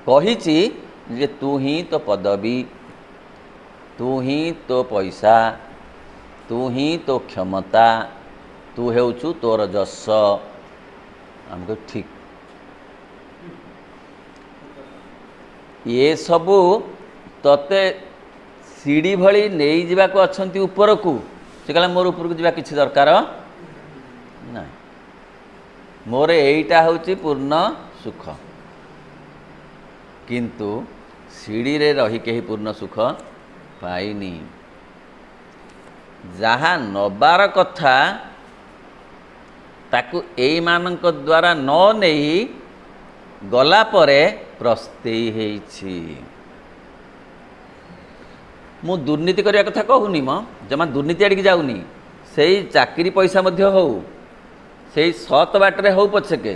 କହିଛି ଯେ ତୁ ହିଁ ତୋ ପଦବୀ, ତୁ ହିଁ ତୋ ପଇସା, ତୁ ହିଁ ତୋ କ୍ଷମତା, ତୁ ହେଉଛୁ ତୋର ଯଶ। ଆମକୁ ଠିକ୍ ଏସବୁ ତତେ ସିଡ଼ି ଭଳି ନେଇଯିବାକୁ ଅଛନ୍ତି ଉପରକୁ। ସେ କହିଲା ମୋର ଉପରକୁ ଯିବା କିଛି ଦରକାର ନାହିଁ, ମୋର ଏଇଟା ହେଉଛି ପୂର୍ଣ୍ଣ ସୁଖ। କିନ୍ତୁ ସିଡ଼ିରେ ରହି କେହି ପୂର୍ଣ୍ଣ ସୁଖ ପାଇନି। ଯାହା ନେବାର କଥା ତାକୁ ଏଇମାନଙ୍କ ଦ୍ୱାରା ନ ନେଇ ଗଲା ପରେ ପ୍ରସ୍ତେଇ ହେଇଛି। ମୁଁ ଦୁର୍ନୀତି କରିବା କଥା କହୁନି, ଜମା ଦୁର୍ନୀତି ଆଡ଼ିକି ଯାଉନି। ସେଇ ଚାକିରି ପଇସା ମଧ୍ୟ ହଉ, ସେଇ ସତ ବାଟରେ ହଉ ପଛକେ,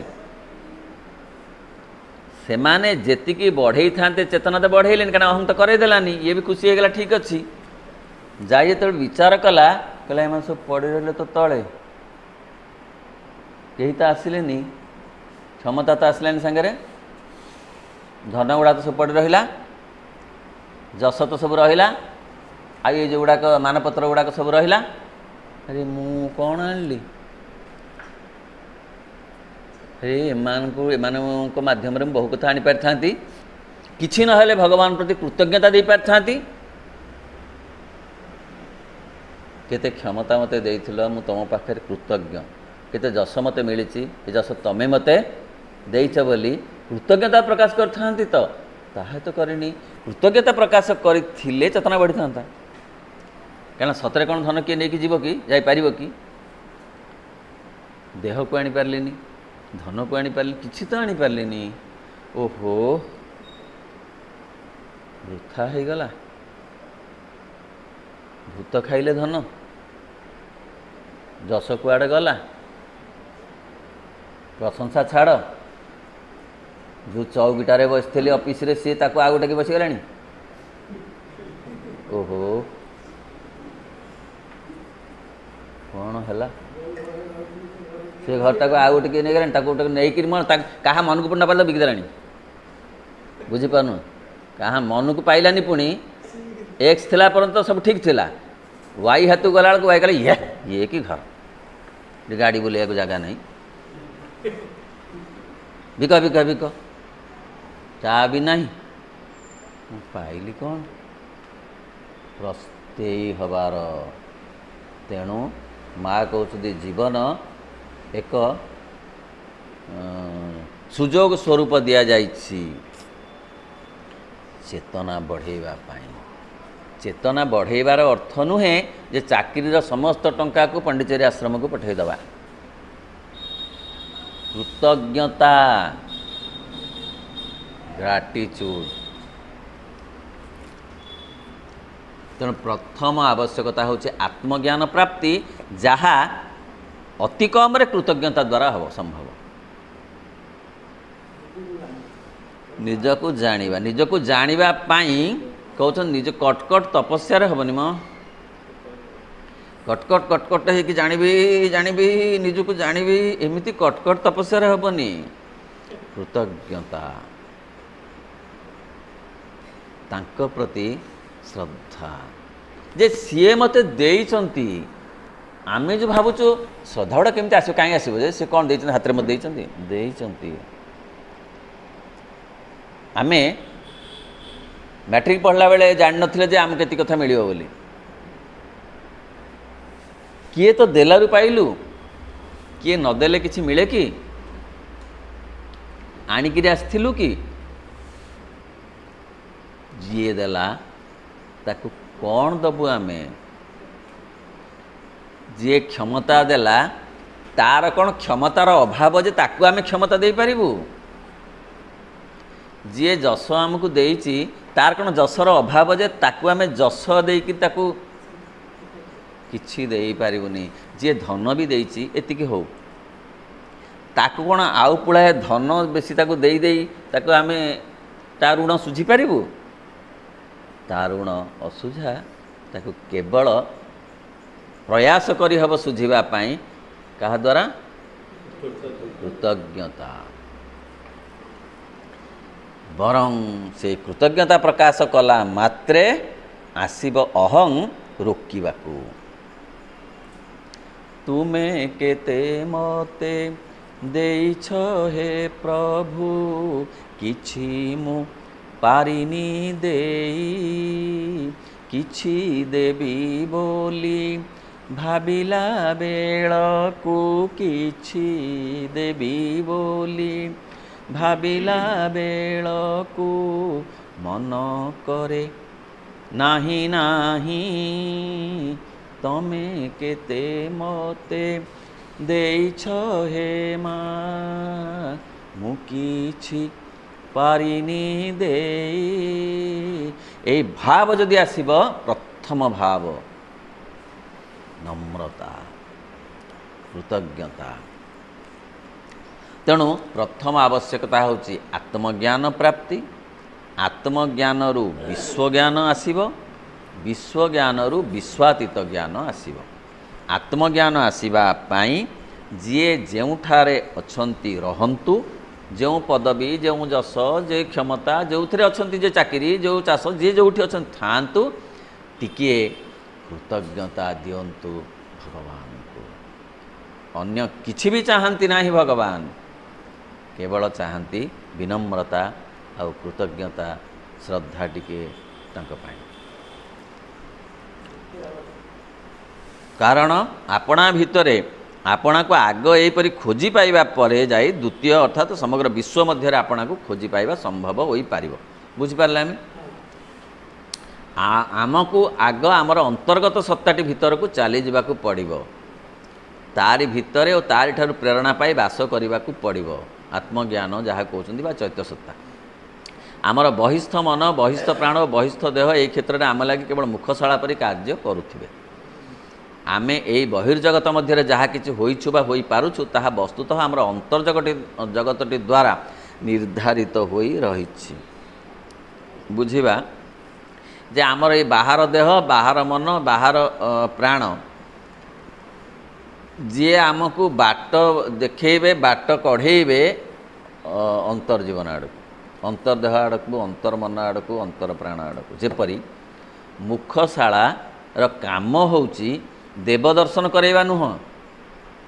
ସେମାନେ ଯେତିକି ବଢ଼େଇଥାନ୍ତେ ଚେତନା ତ ବଢ଼େଇଲେନି, କାରଣ ଅହଂ ତ କରେଇଦେଲାନି। ଇଏ ବି ଖୁସି ହେଇଗଲା, ଠିକ୍ ଅଛି। ଯାଇ ଯେତେବେଳେ ବିଚାର କଲା, କହିଲା ଏମାନେ ସବୁ ପଡ଼ି ରହିଲେ ତ ତଳେ, କେହି ତ ଆସିଲେନି, କ୍ଷମତା ତ ଆସିଲାନି ସାଙ୍ଗରେ, ଧନ ଗୁଡ଼ା ତ ସବୁ ପଡ଼ି ରହିଲା, ଯଶ ତ ସବୁ ରହିଲା, ଆଉ ଏ ଯେଉଁଗୁଡ଼ାକ ମାନପତ୍ର ଗୁଡ଼ାକ ସବୁ ରହିଲା। ଆରେ ମୁଁ କ'ଣ ଆଣିଲି? ଏମାନଙ୍କ ମାଧ୍ୟମରେ ମୁଁ ବହୁ କଥା ଆଣିପାରିଥାନ୍ତି, କିଛି ନହେଲେ ଭଗବାନ ପ୍ରତି କୃତଜ୍ଞତା ଦେଇପାରିଥାନ୍ତି। କେତେ କ୍ଷମତା ମୋତେ ଦେଇଥିଲ, ମୁଁ ତୁମ ପାଖରେ କୃତଜ୍ଞ। କେତେ ଯଶ ମୋତେ ମିଳିଛି, ଏ ଯଶ ତମେ ମୋତେ ଦେଇଛ ବୋଲି କୃତଜ୍ଞତା ପ୍ରକାଶ କରିଥାନ୍ତି ତ, ତାହା ତ କରିନି। କୃତଜ୍ଞତା ପ୍ରକାଶ କରିଥିଲେ ଚେତନା ବଢ଼ିଥାନ୍ତା। କାରଣ ସତରେ କ'ଣ ଧନ କିଏ ନେଇକି ଯିବ କି, ଯାଇପାରିବ କି? ଦେହକୁ ଆଣିପାରିଲିନି, ଧନକୁ ଆଣିପାରିଲିନି, କିଛି ତ ଆଣିପାରିଲିନି। ଓହୋ, ବୃଥା ହେଇଗଲା। ଭୂତ ଖାଇଲେ ଧନ, ଯଶ କୁଆଡ଼େ ଗଲା? ପ୍ରଶଂସା ଛାଡ଼, ଯେଉଁ ଚଉକିଟାରେ ବସିଥିଲି ଅଫିସରେ, ସିଏ ତାକୁ ଆଉ ଗୋଟେ କି ବସିଗଲାଣି। ଓହୋ, କ'ଣ ହେଲା? ସେ ଘରଟାକୁ ଆଉ ଗୋଟେ କିଏ ନେଇଗଲାଣି, ତାକୁ ଗୋଟେ ନେଇକିରି କାହା ମନକୁ ପୁଣି ନପାରିଲେ ବିକିଦେଲାଣି। ବୁଝିପାରୁନୁ? କାହା ମନକୁ ପାଇଲାନି। ପୁଣି ଏକ୍ସ ଥିଲା ପର୍ଯ୍ୟନ୍ତ ସବୁ ଠିକ୍ ଥିଲା, ୱାଇ ହାତକୁ ଗଲାବେଳକୁ ୱାଇ କହିଲା ଇଏ କି ଘର, ଗାଡ଼ି ବୁଲେଇବାକୁ ଜାଗା ନାହିଁ, ବିକ ବିକ ବିକ, ଚା ବି ନାହିଁ, पाइली कौन प्रस्तेय हबार तेणु माँ कहते जीवन एक सुजोग स्वरूप दिया जाइछि चेतना बढ़ेवा पाई। चेतना बढ़ेबार अर्थ नुहे जे चाकरीर समस्त टंका को पंडिचेरी आश्रम को पठेदबा। कृतज्ञता ग्राटिट्यूड। तेणु प्रथम आवश्यकता होची आत्मज्ञान प्राप्ति जहा अति कम रे कृतज्ञता द्वारा हम संभव। निजको जानिबा पाई कहते निज कटकट तपस्या हेनी म कटकट कटकट है जानिबी निजको जानिबी एमिति कटकट तपस्या हेनी। कृतज्ञता तांको प्रति श्रद्धा जे सीए मते देइचंती आमे जो भावुचु श्रद्धा गुड़ा केमती आसो कहीं आसो जे से कौन देइचंती हाथ में देइचंती। आमे मैट्रिक पढ़ला बेले जान नथिले जे आम केती कथा मिलियो बोली। किए तो देलारु पाइलु किए न देले किछि मिले कि आनिकिरी आस्थिलु कि जिए देला ताकू कौन दबु आमे। जी क्षमता देला तार कौन क्षमतार अभाव जे ताकू आमे क्षमता दे पारिबु। जी जस आमको देइछि तार कौन जसर अभाव जे ताकू आमे जस देकी ताकू किछि देई पारिबुनी। जी धन भी देइछि एतिकी हो ताकू कौन आउ पुळाए धन बेसी ताकू देई देई ताकू आमे तार ऋण सुझी पारिबु। तार ऋण असुझा ताकू केवल प्रयास करी हब सुझिबा पाई कहा द्वारा कृतज्ञता। बरं से कृतज्ञता प्रकाश कला मात्रे आसीब अहं रोकिबाकू। तुमे केते मते देइछ हे प्रभु किछि मु पारिनी देई किछि देवी बोली भाबिला बेलकू किछि देवी बोली भाबिला बेलकू मन करे नाही नाही तमे केते मते देइछ हे मा मु किछि पारिनी देई। ए भाव जदि आसीब प्रथम भाव नम्रता कृतज्ञता। तेणु प्रथम आवश्यकता होची आत्मज्ञान प्राप्ति। आत्मज्ञान रु विश्वज्ञान आसीब विश्वज्ञान रु विश्वातीत ज्ञान आसीब। आत्मज्ञान आसीबा पाई जी जेउठारे अछंती रहंतु जो पदवी जो जस जे क्षमता जो थे अच्छा जे चाकरी जो चाष जी जो अच्छा थांतु टिके कृतज्ञता दियंतु भगवान को। अन्य किछि भी चाहती ना भगवान केवल चाहती विनम्रता और कृतज्ञता श्रद्धा टिके तांको पाई। कारण आपणा भितरे आपणा को आग एपरी खोजी पाइबा परे जाई द्वितीय अर्थात समग्र विश्व मध्य आपणा को खोजी पाइबा संभव होई पारिबो। बुझी पारला आमको आग आमर अंतर्गत सत्ताटी भीतर को चली जावाक पड़िबो। तारी भितरे और तारी ठारू प्रेरणा पाई बास करने को पड़िबो। आत्मज्ञान जहाँ कहते बा चैत्य सत्ता आमर बहिस्थ मन बहिस्थ प्राण बहिस्थ देह ये क्षेत्र में आम लगे केवल मुखशाला परि कार्य करुथिबे। आमे एई बहिर्जगत मध्य जहाँ किसी होइछु बा होई पारुछु ताहा वस्तुतः आमर जगतटी द्वारा निर्धारित होई रहिछि। बुझिबा जे आमर ये बाहर देह बाहर मन बाहर प्राण जी आमको बाट देखेबे बाट कढ़ेबे अंतर्जीवन आड़क अंतर्देह आड़क अंतर्मन आड़क अंतर प्राण आड़क जेपरी मुखशाला र काम होउची देवदर्शन करैबा नुह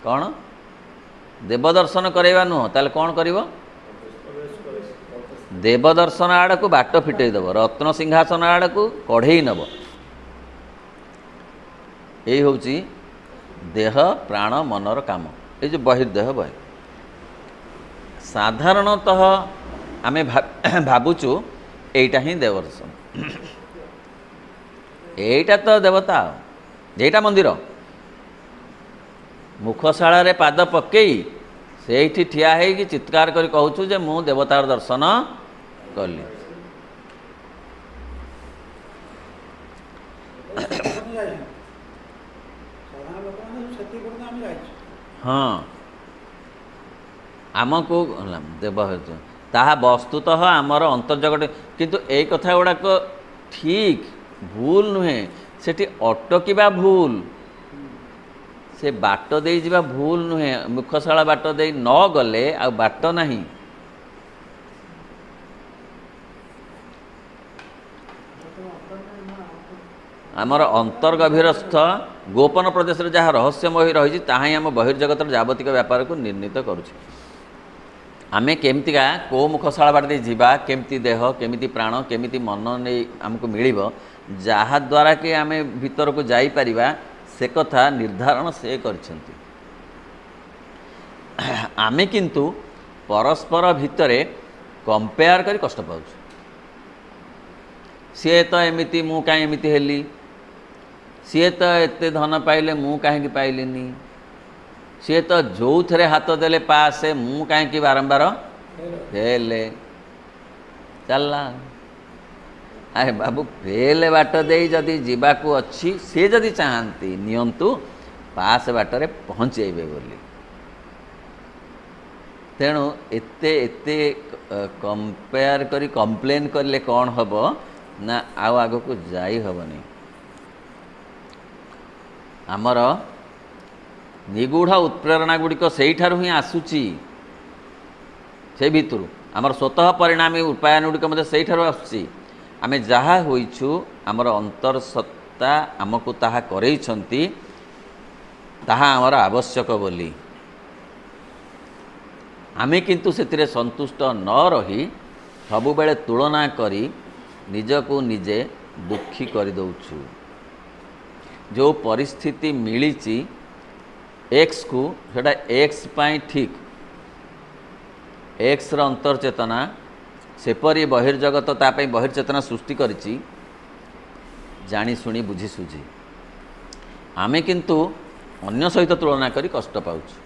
कौन देवदर्शन करैबा नुह ताले कौन करिवो देवदर्शन आड़ को बाट फिटेदब रत्न सिंहासन आड़ को कढ़ई नब यही हूँ देह प्राण मनर काम ये जो बहिर्देह बहि साधारणतः आम भावुचु यहीटा ही देवदर्शन यहीटा तो देवता यहीटा मंदिर मुखशाला रे पाद पकई से ठिया है चित्कार कर कहूँ जे मु देवतार दर्शन कली हाँ आमको देव ताहा वस्तुतः आमर अंतर्जगत किंतु एक कथा गुड़ाक ठीक भूल नुहे सेठी अटकिबा भूल से बाट दे जिबा भूल नुहे मुखशाला बाट दे न गले आ बाट नहीं आमर अंतर्गभीरस्थ गोपन प्रदेश रे जहाँ रहस्यमय रही ताही आम बहिर्जगतर जावतिक व्यापार को निर्णीत करुचे आमे केमतिका को मुखशाला बाट दे जीवा केमती देह केमिति प्राण केमिति मन नहीं आमको मिलिबो जहा द्वारा कि आमे भीतर को जाई परिबा से कथा निर्धारण से करछंती आमे किंतु परस्पर भितरे कंपेयर करी कष्ट पाउछु सी तो एमिति मु काई एमिति हेली सी तो एते धन पाइले मु काहे पाइलिनी सी तो जो थे हाथ देले पासे मु काहे बारंबार फेले चलला अरे बाबू फेले बाट दे जदि जीवाकू अच्छी सी जदि चाहती नियंतु पास बाटरे पहुँचेबे बोली तेणु एते एते कंपेयर करी कंप्लेन करले कौन हम ना आउ आग को जाई हबनी आमर निगूढ़ उत्प्रेरणा गुड़िक से ही आसूची से भितर आमर स्वतः परिणामी उपायन गुड़िक मध्य से आसूची आमे जहा होइछु आमर अंतर्सत्ता आमको ताहा करैछंती ताहा आमर आवश्यक बोली आमे किंतु सेतिरे संतुष्ट न रही सबु बेले तुलना करी निजको निजे दुखी कर दउछु जो परिस्थिति मिलीची एक्स को सेटा एक्स पाई ठीक एक्स र अंतर्चेतना सेपरी बहिर्जगत तापाई बहिर्चेतना सृष्टि करिछि जानी सुनी बुझी सुझी आमे किंतु अन्य सहित तुलना करी कष्ट पाउछु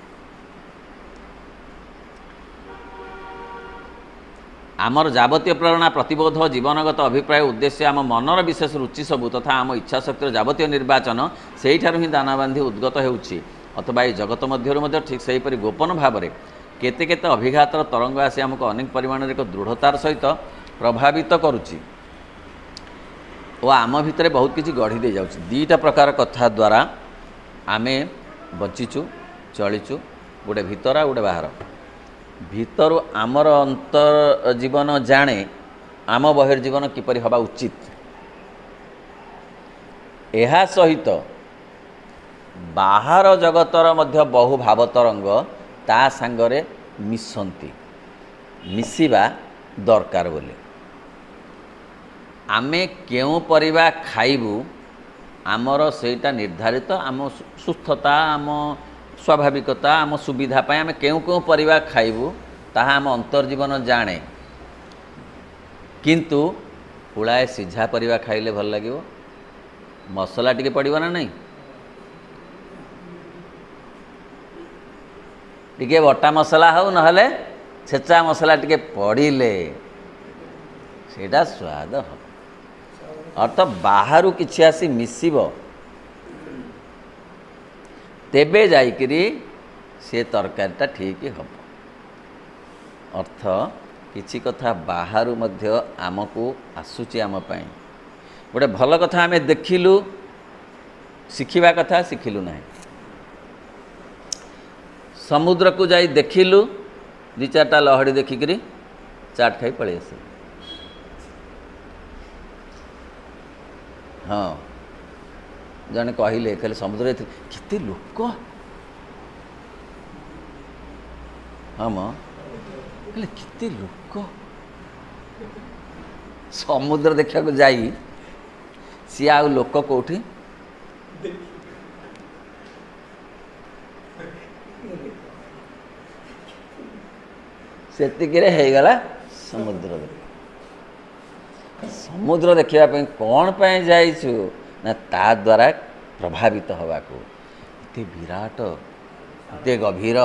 आमर जावतीय प्रेरणा प्रतिबोध जीवनगत अभिप्राय उद्देश्य आम मनर विशेष रुचि सबू तथा आम इच्छा शक्तिर जावतीय निर्वाचन से ही दाना बांधि उद्गत होउछि अथवा ये जगत मध्य ठीक से हीपरि गोपन भाव में केते केते अभिघातर तरंग आसी आमको अनेक परिमाण एक दृढ़तार सहित प्रभावित करुछि और आम भितर बहुत किसी गढ़ी दे जाउछि दीटा प्रकार कथा द्वारा आमे बंचीचु चलीचु गोटे भितर गोटे बाहर भीतर आमर अंतर जीवन जाने आम बहिर्जीवन किपरि हवा उचित एहा सहित बाहर जगतर मध्य बहु भाव तरंग ता सांगरे मिसंती मिसिबा दरकार बोले आमे केउ परिबा खाइबु आमर सेटा निर्धारित आम सुस्थता आम स्वाभाविकता आम सुविधा पाए आम केउ केउ परिबा खाइबु ताहा आम अंतर्जीवन जाने किंतु पुलाए सिझा परिबा खाइले भल लागिवो मसला टिके पड़िबो ना नहीं टिके बटा मसला हो नहले छेचा मसला टिके पड़िले सेटा स्वाद हो अर्थ बाहरु किछि आसी मिसिबो तेबे जाइकरी से तरकारीटा ठीक हम अर्थ किछि कथा बाहरु मध्य आमको आसुची आम पाई गोटे भल कथा आमे देखिलु शिखिबा कथा शिखिलु नाही समुद्र को जाई देखिलु दि चारटा लहड़ी देखिकरी चाट खाई पड़े आसे हाँ जने कहले कहले समुद्र केते लोक हाँ म कहले केते लोक ସମୁଦ୍ର ଦେଖିବାକୁ ଯାଇ ସିଏ ଆଉ ଲୋକ କୋଉଠି ସେତିକିରେ ହେଇଗଲା ସମୁଦ୍ର ସମୁଦ୍ର ଦେଖିବା ପାଇଁ କ'ଣ ପାଇଁ ଯାଇଛୁ ନା ତା ଦ୍ୱାରା ପ୍ରଭାବିତ ହେବାକୁ। ଏତେ ବିରାଟ ଏତେ ଗଭୀର,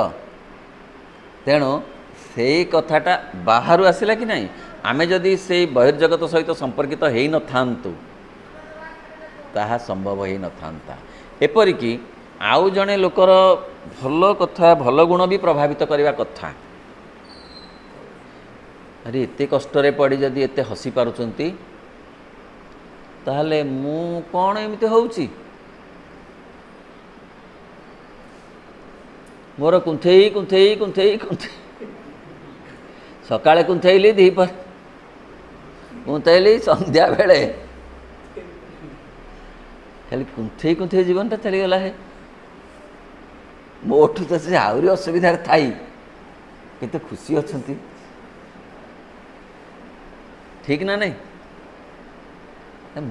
ତେଣୁ ସେଇ କଥାଟା ବାହାରୁ ଆସିଲା କି ନାହିଁ। ଆମେ ଯଦି ସେଇ ବହିର୍ଜଗତ ସହିତ ସମ୍ପର୍କିତ ହେଇନଥାନ୍ତୁ ତାହା ସମ୍ଭବ ହେଇନଥାନ୍ତା। ଏପରିକି ଆଉ ଜଣେ ଲୋକର ଭଲ କଥା ଭଲ ଗୁଣ ବି ପ୍ରଭାବିତ କରିବା କଥା। ଆରେ ଏତେ କଷ୍ଟରେ ପଡ଼ି ଯଦି ଏତେ ହସି ପାରୁଛନ୍ତି ତାହେଲେ ମୁଁ କ'ଣ ଏମିତି ହେଉଛି? ମୋର କୁନ୍ଥେଇ କୁନ୍ଥେଇ କୁନ୍ଥେଇ କୁନ୍ଥେଇ ସକାଳେ କୁନ୍ଥେଇଲି, ଦ୍ୱିପହରେ କୁନ୍ଥେଇଲି, ସନ୍ଧ୍ୟା ବେଳେ ଖାଲି କୁନ୍ଥେଇ କୁନ୍ଥେଇ ଜୀବନଟା ଚାଲିଗଲା। ହେ ମୋଠୁ ତ ସେ ଆହୁରି ଅସୁବିଧାରେ ଥାଇ କେତେ ଖୁସି ଅଛନ୍ତି, ଠିକ୍ ନା ନାହିଁ?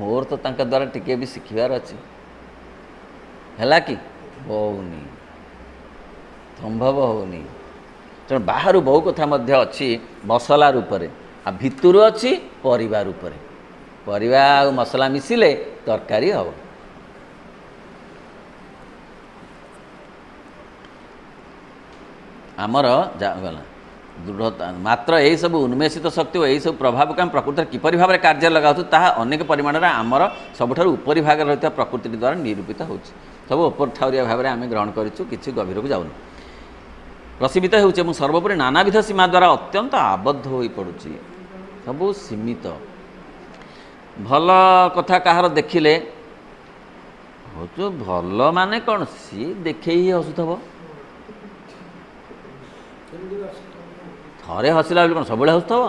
ମୋର ତ ତାଙ୍କ ଦ୍ୱାରା ଟିକେ ବି ଶିଖିବାର ଅଛି, ହେଲା କି? ହେଉନି, ସମ୍ଭବ ହେଉନି। ତେଣୁ ବାହାରୁ ବହୁ କଥା ମଧ୍ୟ ଅଛି ମସଲା ରୂପରେ, ଆଉ ଭିତରୁ ଅଛି ପରିବା ରୂପରେ। ପରିବା ଆଉ ମସଲା ମିଶିଲେ ତରକାରୀ ହେବ। ଆମର ଗଲା ଦୃଢ଼ତା ମାତ୍ର ଏହିସବୁ ଉନ୍ମେଷିତ ଶକ୍ତି ଓ ଏହିସବୁ ପ୍ରଭାବକୁ ଆମେ ପ୍ରକୃତିରେ କିପରି ଭାବରେ କାର୍ଯ୍ୟ ଲଗାଉଛୁ ତାହା ଅନେକ ପରିମାଣରେ ଆମର ସବୁଠାରୁ ଉପରି ଭାଗରେ ରହିଥିବା ପ୍ରକୃତି ଦ୍ୱାରା ନିରୂପିତ ହେଉଛି। ସବୁ ଉପର ଠାଉରିଆ ଭାବରେ ଆମେ ଗ୍ରହଣ କରିଛୁ, କିଛି ଗଭୀରକୁ ଯାଉନି। ପ୍ରସୀମିତ ହେଉଛି ଏବଂ ସର୍ବୋପରି ନାନାବିଧ ସୀମା ଦ୍ୱାରା ଅତ୍ୟନ୍ତ ଆବଦ୍ଧ ହୋଇପଡ଼ୁଛି। ସବୁ ସୀମିତ। ଭଲ କଥା କାହାର ଦେଖିଲେ ହଉଛୁ ଭଲ ମାନେ କ'ଣ? ସିଏ ଦେଖେଇ ହିଁ ହସୁଥିବ। ଥରେ ହସିଲା ବୋଲି କ'ଣ ସବୁବେଳେ ହସୁଥିବ?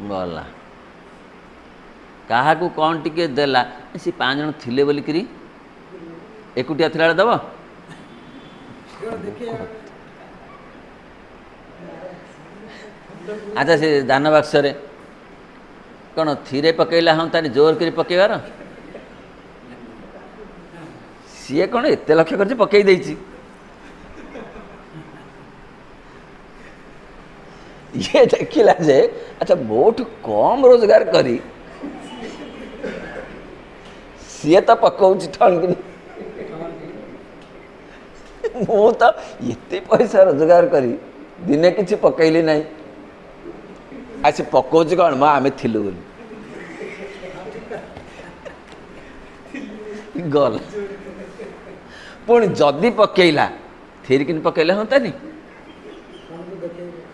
ଗଲା। କାହାକୁ କ'ଣ ଟିକେ ଦେଲା, ସେ 5 ଜଣ ଥିଲେ ବୋଲିକିରି ଏକୁଟିଆ ଥିଲାବେଳେ ଦେବ? ଆଚ୍ଛା, ସେ ଦାନ ବାକ୍ସରେ କ'ଣ ଥିରେ ପକେଇଲା ହନ୍ତାନି ଜୋର କରି ପକେଇବାର? ସିଏ କ'ଣ ଏତେ ଲକ୍ଷ୍ୟ କରିଛି ପକେଇ ଦେଇଛି। ଇଏ ଦେଖିଲା ଯେ ଆଚ୍ଛା ମୋଠୁ କମ୍ ରୋଜଗାର କରି ସିଏ ତ ପକଉଛି ଠଣିକିନି, ମୁଁ ତ ଏତେ ପଇସା ରୋଜଗାର କରି ଦିନେ କିଛି ପକେଇଲି ନାହିଁ, ଆଉ ସେ ପକଉଛି କ'ଣ? ମା ଆମେ ଥିଲୁ ବୋଲି। ଗଲା। ପୁଣି ଯଦି ପକେଇଲା ଥିରିକିନି ପକେଇଲେ ହୁଅନ୍ତାନି?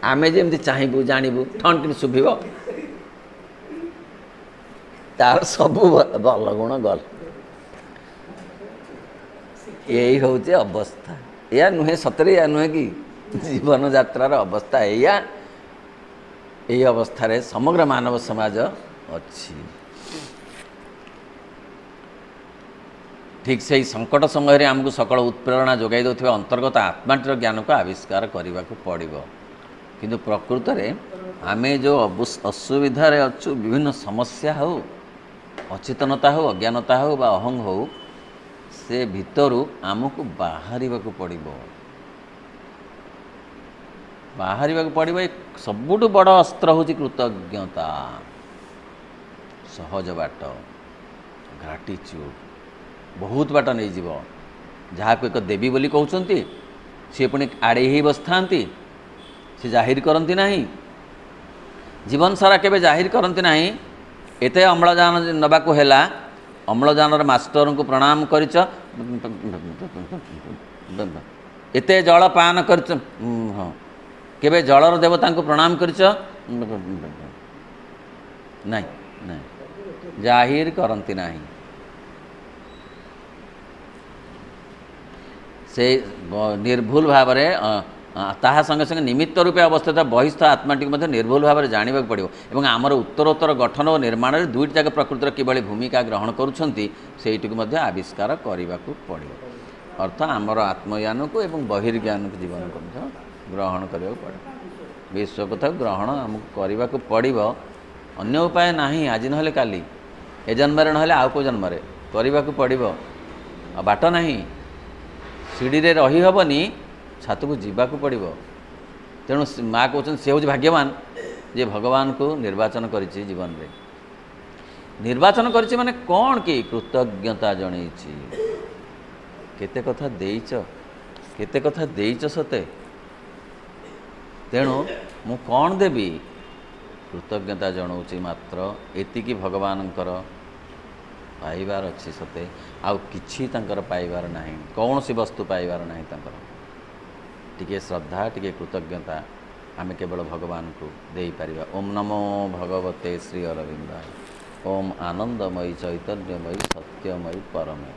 ଆମେ ଯେମିତି ଚାହିଁବୁ ଜାଣିବୁ ଠଣିକିନି ଶୁଭିବ, ତାର ସବୁ ଭଲ ଗୁଣ ଗଲା। ଏଇ ହେଉଛି ଅବସ୍ଥା। ଏଇଆ ନୁହେଁ? ସତରେ ଏଇଆ ନୁହେଁ କି? ଜୀବନଯାତ୍ରାର ଅବସ୍ଥା ଏଇଆ। ଏହି ଅବସ୍ଥାରେ ସମଗ୍ର ମାନବ ସମାଜ ଅଛି। ଠିକ୍ ସେହି ସଙ୍କଟ ସମୟରେ ଆମକୁ ସକଳ ଉତ୍ପ୍ରେରଣା ଯୋଗାଇ ଦେଉଥିବା ଅନ୍ତର୍ଗତ ଆତ୍ମାଟିର ଜ୍ଞାନକୁ ଆବିଷ୍କାର କରିବାକୁ ପଡ଼ିବ। କିନ୍ତୁ ପ୍ରକୃତରେ ଆମେ ଯେଉଁ ଅସୁବିଧାରେ ଅଛୁ, ବିଭିନ୍ନ ସମସ୍ୟା ହେଉ, ଅଚେତନତା ହେଉ, ଅଜ୍ଞାନତା ହେଉ ବା ଅହଂ ହେଉ, ସେ ଭିତରୁ ଆମକୁ ବାହାରିବାକୁ ପଡ଼ିବ। ବାହାରିବାକୁ ପଡ଼ିବ। ଏ ସବୁଠୁ ବଡ଼ ଅସ୍ତ୍ର ହେଉଛି କୃତଜ୍ଞତା। ସହଜ ବାଟ, ଗ୍ରାଟିଚ୍ୟୁଡ଼ ବହୁତ ବାଟ ନେଇଯିବ। ଯାହାକୁ ଏକ ଦେବୀ ବୋଲି କହୁଛନ୍ତି ସିଏ ପୁଣି ଆଡ଼େଇ ହେଇ ବସିଥାନ୍ତି, ସେ ଜାହିର କରନ୍ତି ନାହିଁ। ଜୀବନ ସାରା କେବେ ଜାହିର କରନ୍ତି ନାହିଁ। ଏତେ ଅମ୍ଳଜାନ ନେବାକୁ ହେଲା, ଅମ୍ଳଜାନର ମାଷ୍ଟରଙ୍କୁ ପ୍ରଣାମ କରିଛ, ଏତେ ଜଳ ପାନ କରିଛ, ହଁ, କେବେ ଜଳର ଦେବତାଙ୍କୁ ପ୍ରଣାମ କରିଛ? ନାହିଁ, ନାହିଁ, ଜାହିର କରନ୍ତି ନାହିଁ। ସେ ନିର୍ଭୁଲ ଭାବରେ ତାହା ସଙ୍ଗେ ସଙ୍ଗେ ନିମିତ୍ତ ରୂପେ ଅବସ୍ଥିତ ବହିସ୍ଥ ଆତ୍ମାଟିକୁ ମଧ୍ୟ ନିର୍ଭୁଲ ଭାବରେ ଜାଣିବାକୁ ପଡ଼ିବ। ଏବଂ ଆମର ଉତ୍ତରୋତ୍ତର ଗଠନ ଓ ନିର୍ମାଣରେ ଦୁଇଟି ଯାକ ପ୍ରକୃତିର କିଭଳି ଭୂମିକା ଗ୍ରହଣ କରୁଛନ୍ତି ସେଇଟିକୁ ମଧ୍ୟ ଆବିଷ୍କାର କରିବାକୁ ପଡ଼ିବ। ଅର୍ଥ ଆମର ଆତ୍ମଜ୍ଞାନକୁ ଏବଂ ବହିର୍ଜ୍ଞାନକୁ ଜୀବନକୁ ମଧ୍ୟ ଗ୍ରହଣ କରିବାକୁ ପଡ଼ିବ। विश्व कथा ग्रहण आमको करने को पड़ो अन्य उपाय नहीं आज ना काली ए जन्म ना आउ को जन्म करने को पड़ो बाट ना सीढ़ी रे रही हेनी छात को जीवा को पड़ो तेणु माँ कहते सी हूँ भाग्यवान जे भगवान को निर्वाचन करिछि जीवन रे निर्वाचन करिछि माने कौन कि कृतज्ञता जणैछि केते कथा देइछ केते कथा देइछ सते तेणु मु कौन देवी कृतज्ञता जनाऊँगी मात्र एतिकी भगवानंकर पाइबार अच्छी सते आउ किछि तांकर पाइबार नहीं कौन सी वस्तु पाइबार नहीं तांकर टिके श्रद्धा टिके कृतज्ञता आमे केवल भगवान को दे पारिबा। ओम नमो भगवते श्री अरविंदाय। ओम आनंदमयी चैतन्यमयी सत्यमयी परमे।